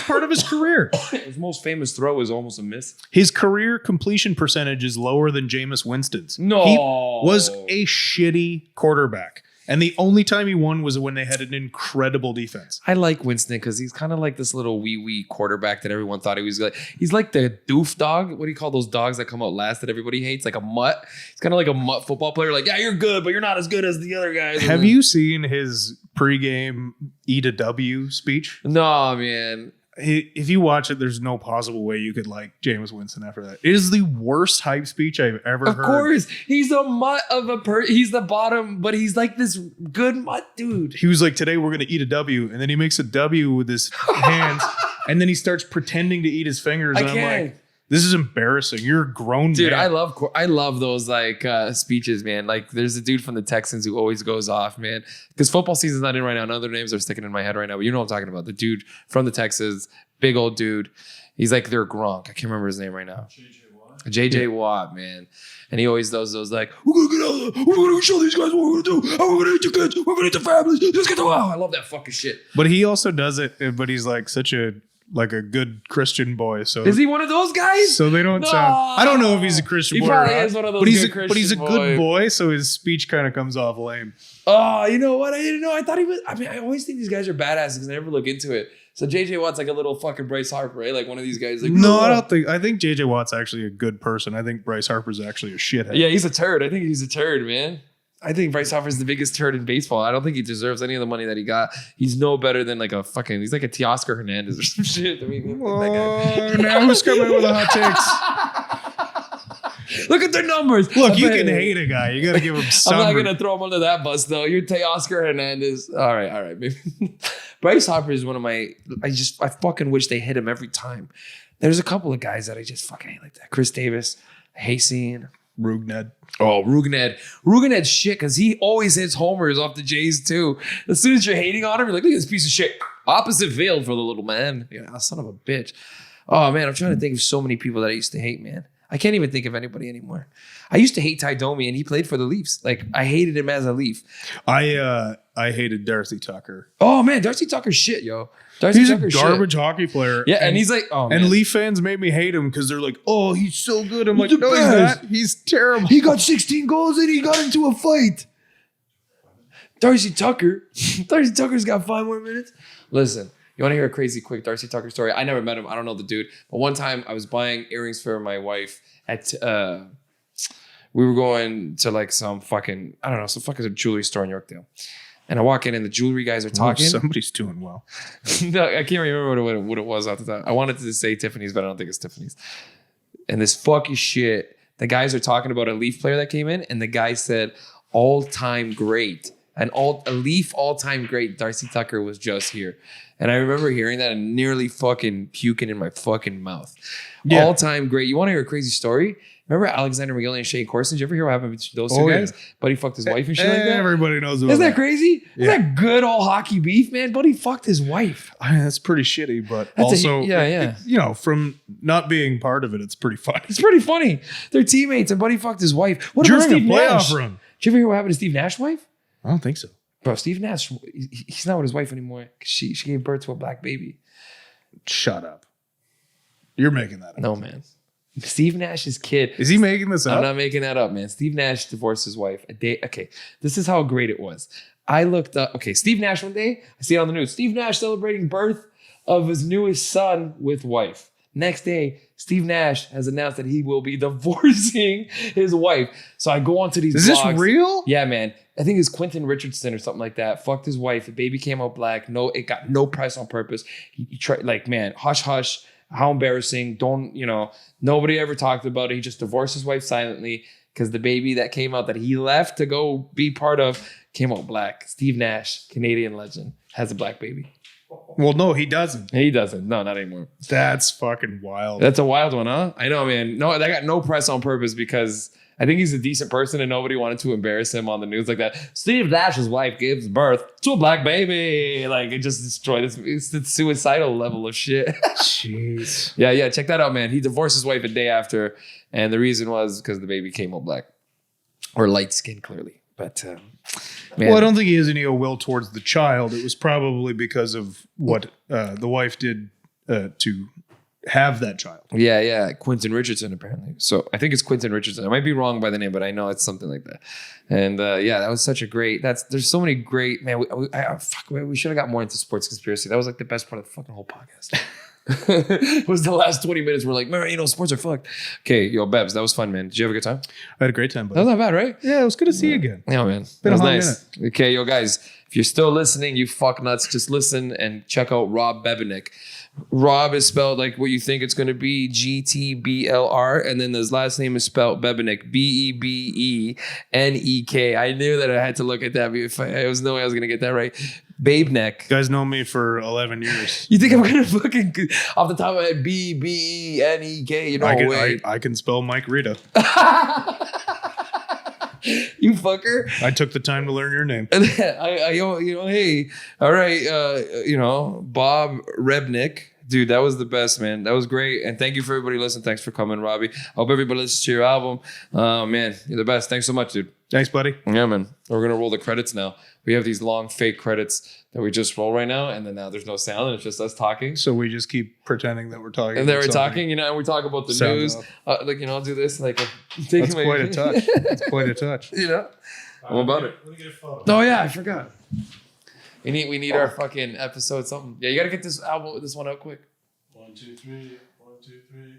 [SPEAKER 2] part of his career.
[SPEAKER 1] His most famous throw is almost a miss.
[SPEAKER 2] His career completion percentage is lower than Jameis Winston's.
[SPEAKER 1] No.
[SPEAKER 2] He was a shitty quarterback. And the only time he won was when they had an incredible defense.
[SPEAKER 1] I like Winston because he's kind of like this little wee quarterback that everyone thought he was like. He's like the doof dog. What do you call those dogs that come out last that everybody hates? Like a mutt. He's kind of like a mutt football player. Like, yeah, you're good, but you're not as good as the other guys.
[SPEAKER 2] Have you seen his pregame E to W speech?
[SPEAKER 1] No, man.
[SPEAKER 2] If you watch it, there's no possible way you could like Jameis Winston after that. It is the worst hype speech I've ever heard.
[SPEAKER 1] Of course, he's a mutt of a he's the bottom, but he's like this good mutt dude.
[SPEAKER 2] He was like, today we're gonna eat a W, and then he makes a W with his hands, and then he starts pretending to eat his fingers. And I'm like, this is embarrassing. You're a grown
[SPEAKER 1] dude.
[SPEAKER 2] man.
[SPEAKER 1] I love those like speeches, man. Like there's a dude from the Texans who always goes off, man. Because football season's not in right now. None of their names are sticking in my head right now. But you know what I'm talking about. The dude from the Texans, big old dude. He's like their Gronk. I can't remember his name right now. JJ Watt, man. And he always does those like, we're gonna get out there. We're gonna show these guys what we're gonna do. How we're gonna eat your kids. We're gonna eat the families. Let's get the wow. I love that fucking shit.
[SPEAKER 2] But he also does it. But he's like such a good Christian boy. So
[SPEAKER 1] is he one of those guys?
[SPEAKER 2] So they don't sound. I don't know if he's a Christian boy.
[SPEAKER 1] He probably is one of those.
[SPEAKER 2] But he's a good boy. So his speech kind of comes off lame.
[SPEAKER 1] Oh, you know what? I didn't know. I thought he was. I mean, I always think these guys are badasses because I never look into it. So JJ Watt's like a little fucking Bryce Harper, right? Like one of these guys. Like,
[SPEAKER 2] no, I don't think. I think JJ Watt's actually a good person. I think Bryce Harper's actually a shithead.
[SPEAKER 1] Yeah, he's a turd. I think he's a turd, man. I think Bryce Harper's the biggest turd in baseball. I don't think he deserves any of the money that he got. He's no better than like a fucking. He's like a Teoscar Hernandez or some shit. I mean, that guy.
[SPEAKER 2] Now who's coming with the hot
[SPEAKER 1] takes? Look at their numbers.
[SPEAKER 2] Look, you can hate a guy. You got to give him some.
[SPEAKER 1] I'm not gonna throw him under that bus though. You're Teoscar Hernandez. All right, maybe. Bryce Harper is one of my. I fucking wish they hit him every time. There's a couple of guys that I just fucking hate like that. Chris Davis, Hayseed.
[SPEAKER 2] Rugned.
[SPEAKER 1] Oh, Rugned's shit because he always hits homers off the Jays too. As soon as you're hating on him, you're like, look at this piece of shit. Opposite field for the little man. Yeah, son of a bitch. Oh man, I'm trying to think of so many people that I used to hate, man. I can't even think of anybody anymore. I used to hate Ty Domi, and he played for the Leafs. Like I hated him as a Leaf.
[SPEAKER 2] I hated Darcy Tucker.
[SPEAKER 1] Oh man, Darcy Tucker's shit, yo.
[SPEAKER 2] He's a garbage hockey player.
[SPEAKER 1] Yeah, and he's like, oh man.
[SPEAKER 2] And Leaf fans made me hate him because they're like, oh, he's so good. I'm like, no, he's not. He's terrible.
[SPEAKER 1] He got 16 goals and he got into a fight. Darcy Tucker's got 5 more minutes. Listen, you want to hear a crazy quick Darcy Tucker story? I never met him. I don't know the dude. But one time I was buying earrings for my wife at we were going to like some fucking jewelry store in Yorkdale. And I walk in and the jewelry guys are talking.
[SPEAKER 2] Somebody's doing well.
[SPEAKER 1] No, I can't remember what it was at the time. I wanted to say Tiffany's, but I don't think it's Tiffany's. And this fucking shit, the guys are talking about a Leaf player that came in, and the guy said, all-time great. A Leaf all-time great, Darcy Tucker was just here. And I remember hearing that and nearly fucking puking in my fucking mouth. Yeah. All-time great. You want to hear a crazy story? Remember Alexander McGillney and Shane Corson? Did you ever hear what happened between those two guys? Yeah. Buddy fucked his wife and shit like that.
[SPEAKER 2] Everybody knows about
[SPEAKER 1] Isn't that crazy? Yeah. Isn't that good old hockey beef, man? Buddy fucked his wife.
[SPEAKER 2] I mean, that's pretty shitty, but also, from not being part of it, it's pretty funny.
[SPEAKER 1] It's pretty funny. They're teammates and Buddy fucked his wife. What
[SPEAKER 2] during
[SPEAKER 1] about Steve
[SPEAKER 2] a playoff
[SPEAKER 1] Nash?
[SPEAKER 2] run?
[SPEAKER 1] Did you ever hear what happened to Steve Nash's wife?
[SPEAKER 2] I don't think so.
[SPEAKER 1] Bro, Steve Nash, he's not with his wife anymore. She gave birth to a black baby.
[SPEAKER 2] Shut up. You're making that up.
[SPEAKER 1] No, man. Steve Nash's kid.
[SPEAKER 2] Is he making this up?
[SPEAKER 1] I'm not making that up, man. Steve Nash divorced his wife a day. Okay, this is how great it was. I looked up. Okay, Steve Nash one day, I see it on the news. Steve Nash celebrating birth of his newest son with wife. Next day, Steve Nash has announced that he will be divorcing his wife. So I go onto these blogs.
[SPEAKER 2] Is this real?
[SPEAKER 1] Yeah, man. I think it's Quentin Richardson or something like that. Fucked his wife. The baby came out black. No, it got no press on purpose. He tried, like, man, hush, hush. How embarrassing. Nobody ever talked about it. He just divorced his wife silently because the baby that came out that he left to go be part of came out black. Steve Nash, Canadian legend, has a black baby.
[SPEAKER 2] Well, no, he doesn't.
[SPEAKER 1] He doesn't. No, not anymore.
[SPEAKER 2] That's fucking wild.
[SPEAKER 1] That's a wild one, huh? I know, man. No, that got no press on purpose because I think he's a decent person and nobody wanted to embarrass him on the news like that. Steve Nash's wife gives birth to a black baby. Like, it just destroyed this. It's the suicidal level of shit.
[SPEAKER 2] Jeez.
[SPEAKER 1] Yeah. Check that out, man. He divorced his wife a day after. And the reason was because the baby came out black. Or light skin, clearly. But, man.
[SPEAKER 2] Well, I don't think he has any ill will towards the child. It was probably because of what the wife did to have that child.
[SPEAKER 1] Yeah. Quentin Richardson, apparently. So I think it's Quentin Richardson. I might be wrong by the name, but I know it's something like that. And that was such a great. There's so many great, man. We should have got more into sports conspiracy. That was like the best part of the fucking whole podcast. It was the last 20 minutes. We're like, man, sports are fucked. Okay, yo, Bebs, that was fun, man. Did you have a good time?
[SPEAKER 2] I had a great time, buddy.
[SPEAKER 1] That was not bad, right?
[SPEAKER 2] Yeah, it was good to see you again.
[SPEAKER 1] Yeah, man. That was nice. Okay, yo, guys, if you're still listening, you fuck nuts, just listen and check out Rob Bebenek. Rob is spelled like what you think it's going to be, GTBLR, and then his last name is spelled Bebenek, BEBENEK. I knew that I had to look at that. There was no way I was going to get that right. Bebenek.
[SPEAKER 2] You guys know me for 11 years.
[SPEAKER 1] You think I'm going to fucking, off the top of my head, BEBENEK? You know,
[SPEAKER 2] I can spell Mike Rita.
[SPEAKER 1] You fucker.
[SPEAKER 2] I took the time to learn your name.
[SPEAKER 1] And then hey, all right, Bob Rebnick. Dude, that was the best, man. That was great. And thank you for everybody listening. Thanks for coming, Robbie. I hope everybody listens to your album. Man, you're the best. Thanks so much, dude.
[SPEAKER 2] Thanks, buddy.
[SPEAKER 1] Yeah, man. We're going to roll the credits now. We have these long fake credits that we just roll right now. And then now there's no sound and it's just us talking.
[SPEAKER 2] So we just keep pretending that we're talking.
[SPEAKER 1] And then we're talking, and we talk about the
[SPEAKER 2] Sound
[SPEAKER 1] news. I'll do this.
[SPEAKER 2] That's quite a touch. That's quite a touch.
[SPEAKER 1] I'm about it.
[SPEAKER 3] Let me get a photo.
[SPEAKER 1] Oh, yeah, I forgot. We need our fucking episode something. Yeah, you got to get this one out quick.
[SPEAKER 3] 1, 2, 3. 1, 2, 3.